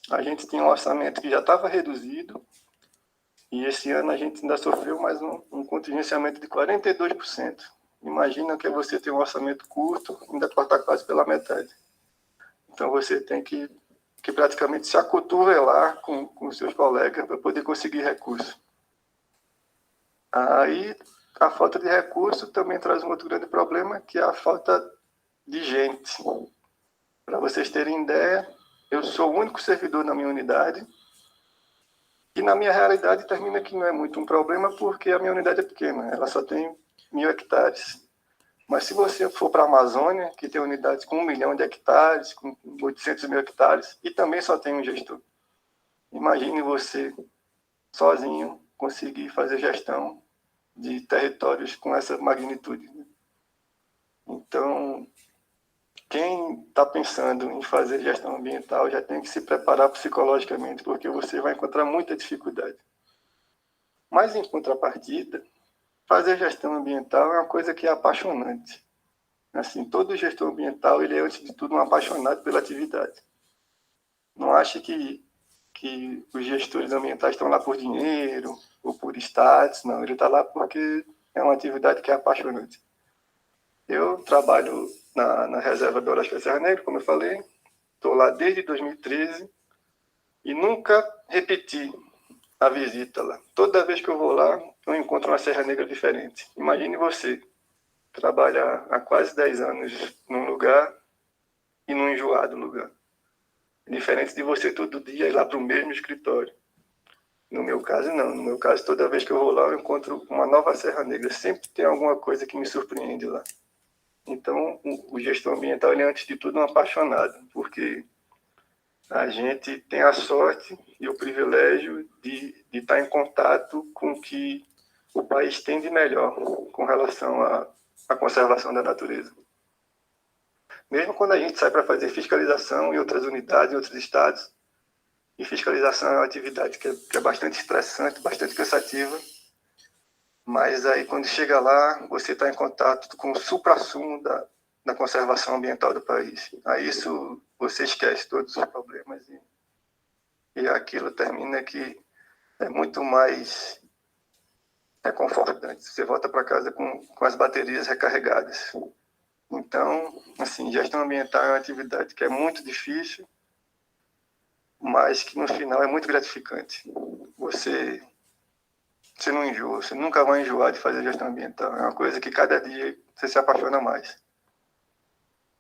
A gente tem um orçamento que já estava reduzido e esse ano a gente ainda sofreu mais um contingenciamento de 42%. Imagina que você tem um orçamento curto, ainda corta quase pela metade. Então, você tem que praticamente se acotovelar com seus colegas para poder conseguir recurso. Aí, a falta de recurso também traz um outro grande problema, que é a falta de gente. Para vocês terem ideia, eu sou o único servidor na minha unidade e, na minha realidade, termina que não é muito um problema porque a minha unidade é pequena, ela só tem 1.000 hectares. Mas se você for para a Amazônia, que tem unidades com 1 milhão de hectares, com 800 mil hectares, e também só tem um gestor. Imagine você, sozinho, conseguir fazer gestão de territórios com essa magnitude. Então, quem está pensando em fazer gestão ambiental já tem que se preparar psicologicamente, porque você vai encontrar muita dificuldade. Mas, em contrapartida, fazer gestão ambiental é uma coisa que é apaixonante. Assim, todo gestor ambiental, ele é, antes de tudo, um apaixonado pela atividade. Não ache que os gestores ambientais estão lá por dinheiro ou por status, não. Ele está lá porque é uma atividade que é apaixonante. Eu trabalho na Reserva Biológica de Serra Negra, como eu falei. Estou lá desde 2013 e nunca repeti a visita lá. Toda vez que eu vou lá, eu encontro uma Serra Negra diferente. Imagine você trabalhar há quase 10 anos num lugar e não enjoar do lugar. Diferente de você todo dia ir lá para o mesmo escritório. No meu caso, não. No meu caso, toda vez que eu vou lá, eu encontro uma nova Serra Negra. Sempre tem alguma coisa que me surpreende lá. Então, o gestor ambiental, ele é, antes de tudo, um apaixonado, porque a gente tem a sorte e o privilégio de estar em contato com o que o país tem de melhor com relação à conservação da natureza. Mesmo quando a gente sai para fazer fiscalização em outras unidades, em outros estados, e fiscalização é uma atividade que é bastante estressante, bastante cansativa, mas aí quando chega lá, você está em contato com o suprassumo da conservação ambiental do país. Aí isso, você esquece todos os problemas e aquilo termina que é muito mais reconfortante. Você volta para casa com as baterias recarregadas. Então, assim, gestão ambiental é uma atividade que é muito difícil, mas que no final é muito gratificante. Você não enjoa, você nunca vai enjoar de fazer gestão ambiental. É uma coisa que cada dia você se apaixona mais.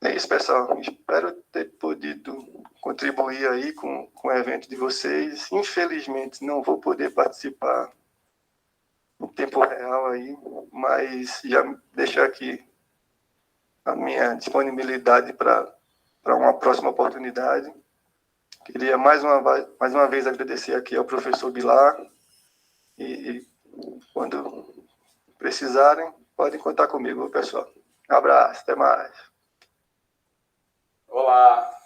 É isso, pessoal. Espero ter podido contribuir aí com o evento de vocês. Infelizmente, não vou poder participar em tempo real aí, mas já deixar aqui a minha disponibilidade para uma próxima oportunidade. Queria mais uma vez agradecer aqui ao professor Bilar e quando precisarem, podem contar comigo, pessoal. Um abraço, até mais. Olá,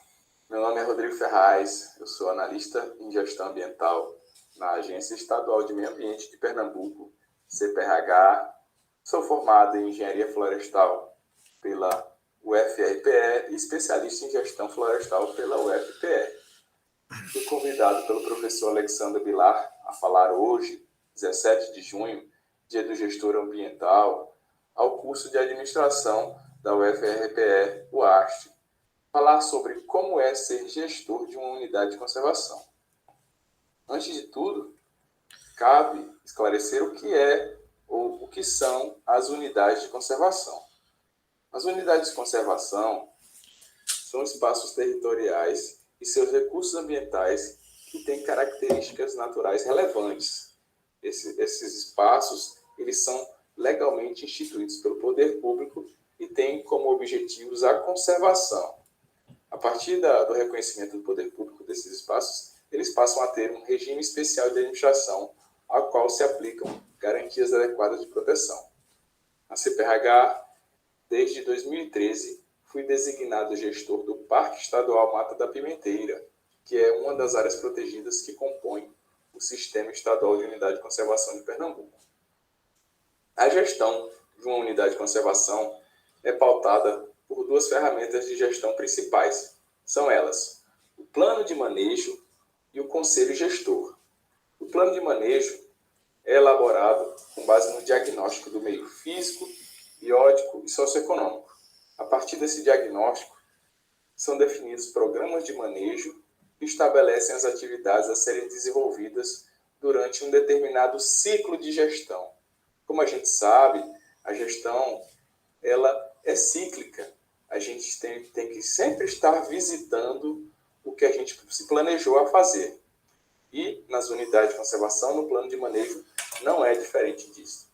meu nome é Rodrigo Ferraz, eu sou analista em gestão ambiental na Agência Estadual de Meio Ambiente de Pernambuco, CPRH. Sou formado em engenharia florestal pela UFRPE e especialista em gestão florestal pela UFPE. Fui convidado pelo professor Alexandre Bilar a falar hoje, 17 de junho, Dia do Gestor Ambiental, ao curso de administração da UFRPE, UAST, falar sobre como é ser gestor de uma unidade de conservação. Antes de tudo, cabe esclarecer o que é ou o que são as unidades de conservação. As unidades de conservação são espaços territoriais e seus recursos ambientais que têm características naturais relevantes. Esses espaços, eles são legalmente instituídos pelo poder público e têm como objetivos a conservação. A partir do reconhecimento do poder público desses espaços, eles passam a ter um regime especial de administração, ao qual se aplicam garantias adequadas de proteção. A CPRH, desde 2013, fui designado gestor do Parque Estadual Mata da Pimenteira, que é uma das áreas protegidas que compõem o Sistema Estadual de Unidade de Conservação de Pernambuco. A gestão de uma unidade de conservação é pautada por duas ferramentas de gestão principais. São elas o plano de manejo e o conselho gestor. O plano de manejo é elaborado com base no diagnóstico do meio físico, biótico e socioeconômico. A partir desse diagnóstico, são definidos programas de manejo que estabelecem as atividades a serem desenvolvidas durante um determinado ciclo de gestão. Como a gente sabe, a gestão ela é cíclica. A gente tem que sempre estar visitando o que a gente se planejou a fazer. E nas unidades de conservação, no plano de manejo, não é diferente disso.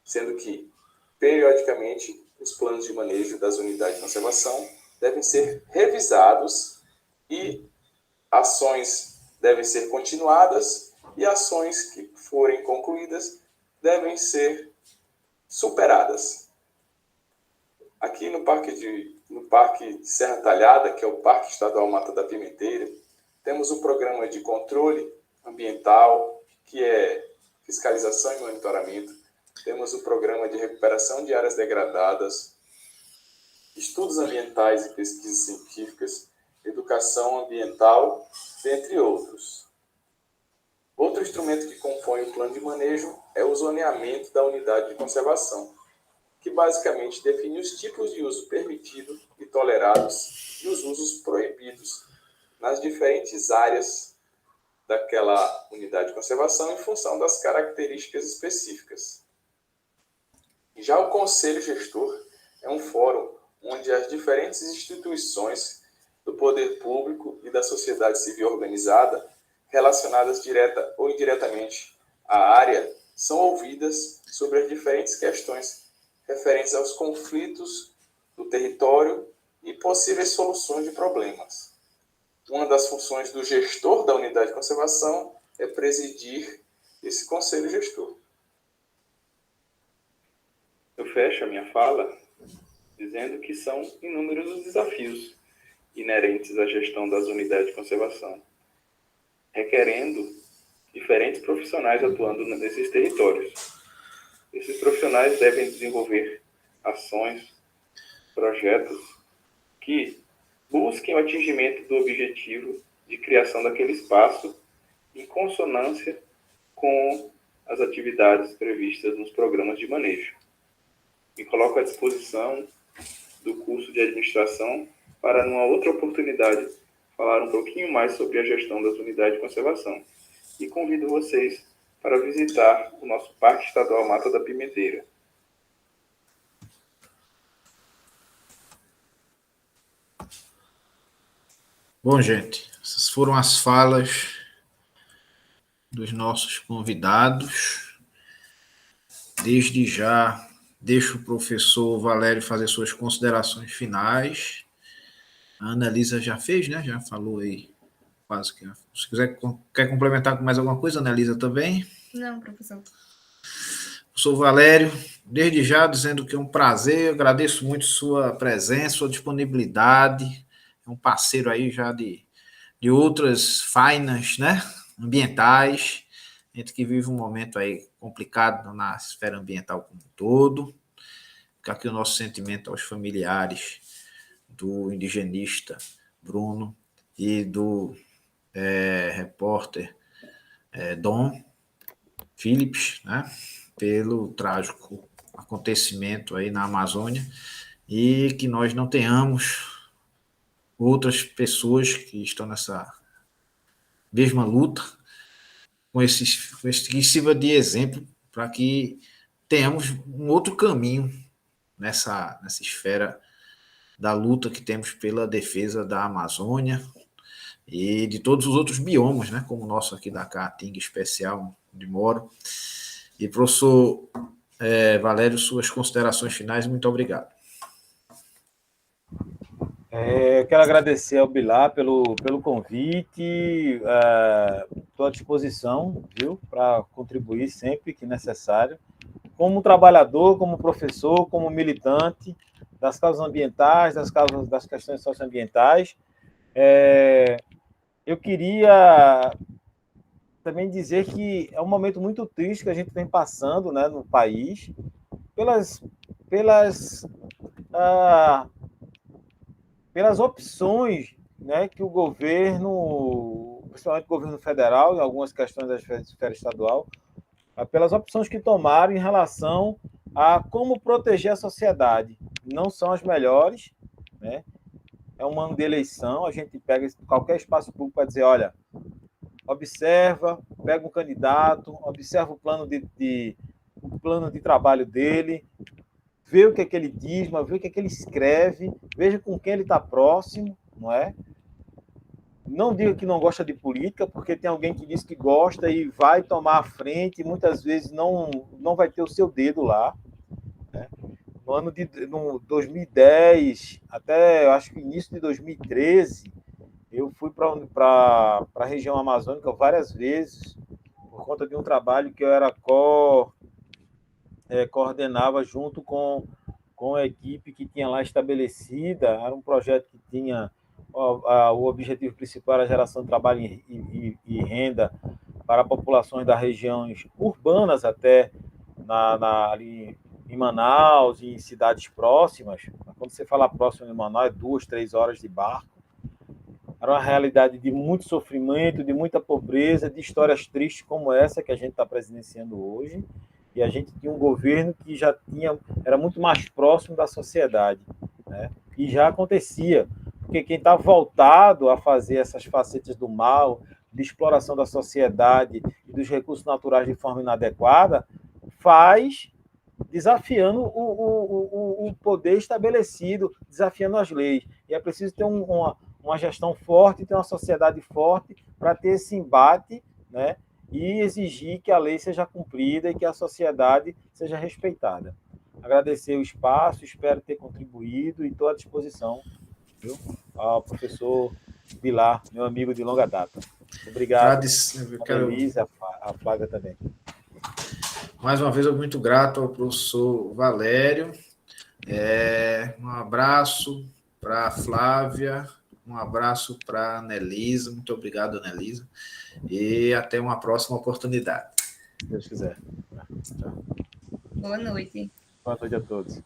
Sendo que, periodicamente, os planos de manejo das unidades de conservação devem ser revisados e ações devem ser continuadas e ações que forem concluídas devem ser superadas. Aqui no Parque de Serra Talhada, que é o Parque Estadual Mata da Pimenteira, temos o programa de controle ambiental, que é fiscalização e monitoramento. Temos o programa de recuperação de áreas degradadas, estudos ambientais e pesquisas científicas, educação ambiental, dentre outros. Outro instrumento que compõe o plano de manejo é o zoneamento da unidade de conservação, que basicamente define os tipos de uso permitido e tolerados e os usos proibidos nas diferentes áreas daquela unidade de conservação em função das características específicas. Já o Conselho Gestor é um fórum onde as diferentes instituições do poder público e da sociedade civil organizada relacionadas direta ou indiretamente à área são ouvidas sobre as diferentes questões referentes aos conflitos do território e possíveis soluções de problemas. Uma das funções do gestor da unidade de conservação é presidir esse conselho gestor. Eu fecho a minha fala dizendo que são inúmeros os desafios inerentes à gestão das unidades de conservação, requerendo diferentes profissionais atuando nesses territórios. Esses profissionais devem desenvolver ações, projetos que busquem o atingimento do objetivo de criação daquele espaço em consonância com as atividades previstas nos programas de manejo. Me coloco à disposição do curso de administração para, numa outra oportunidade, falar um pouquinho mais sobre a gestão das unidades de conservação. E convido vocês para visitar o nosso Parque Estadual Mata da Pimenteira. Bom, gente, essas foram as falas dos nossos convidados. Desde já, deixo o professor Valério fazer suas considerações finais. A Annalisa já fez, né? Já falou aí quase que. Se quer complementar com mais alguma coisa, Annalisa também? Não, professor. Professor Valério, desde já dizendo que é um prazer, eu agradeço muito sua presença, sua disponibilidade. É um parceiro aí já de outras fainas, né? Ambientais. Gente que vive um momento aí complicado na esfera ambiental como um todo. Fica aqui o nosso sentimento aos familiares do indigenista Bruno e do repórter Dom Phillips, né, pelo trágico acontecimento aí na Amazônia, e que nós não tenhamos outras pessoas que estão nessa mesma luta com esse que sirva de exemplo para que tenhamos um outro caminho nessa esfera da luta que temos pela defesa da Amazônia e de todos os outros biomas, né, como o nosso aqui da Caatinga especial, onde moro. E, professor Valério, suas considerações finais, muito obrigado. Eu quero agradecer ao Bilar pelo convite, estou à disposição, viu, para contribuir sempre que necessário, como trabalhador, como professor, como militante das causas ambientais, das questões socioambientais. Eu queria também dizer que é um momento muito triste que a gente vem passando, né, no país, pelas opções, né, que o governo, principalmente o governo federal, em algumas questões da esfera estadual, pelas opções que tomaram em relação a como proteger a sociedade. Não são as melhores, né? É um ano de eleição, a gente pega qualquer espaço público para dizer, olha, observa, pega um candidato, observa o plano de trabalho dele, vê o que é que ele diz, mas vê o que é que ele escreve, veja com quem ele está próximo, não é? Não diga que não gosta de política, porque tem alguém que diz que gosta e vai tomar a frente, e muitas vezes não vai ter o seu dedo lá, né? No 2010, até eu acho que início de 2013, eu fui para a região amazônica várias vezes, por conta de um trabalho que eu era coordenava junto com a equipe que tinha lá estabelecida. Era um projeto que tinha o objetivo principal era a geração de trabalho e renda para populações das regiões urbanas, até ali em Manaus e em cidades próximas. Quando você fala próximo de Manaus, é 2, 3 horas de barco. Era uma realidade de muito sofrimento, de muita pobreza, de histórias tristes como essa que a gente está presenciando hoje. E a gente tinha um governo que era muito mais próximo da sociedade, né? E já acontecia, porque quem está voltado a fazer essas facetas do mal, de exploração da sociedade e dos recursos naturais de forma inadequada, faz desafiando o poder estabelecido, desafiando as leis. E é preciso ter uma gestão forte, ter uma sociedade forte para ter esse embate, né, e exigir que a lei seja cumprida e que a sociedade seja respeitada. Agradecer o espaço, espero ter contribuído e estou à disposição, viu, ao professor Bilar, meu amigo de longa data. Obrigado, a Elisa, a Flávia também. Mais uma vez, eu muito grato ao professor Valério. Um abraço para a Flávia, um abraço para a Anelisa. Muito obrigado, Anelisa. E até uma próxima oportunidade. Se Deus quiser. Tchau. Boa noite. Boa noite a todos.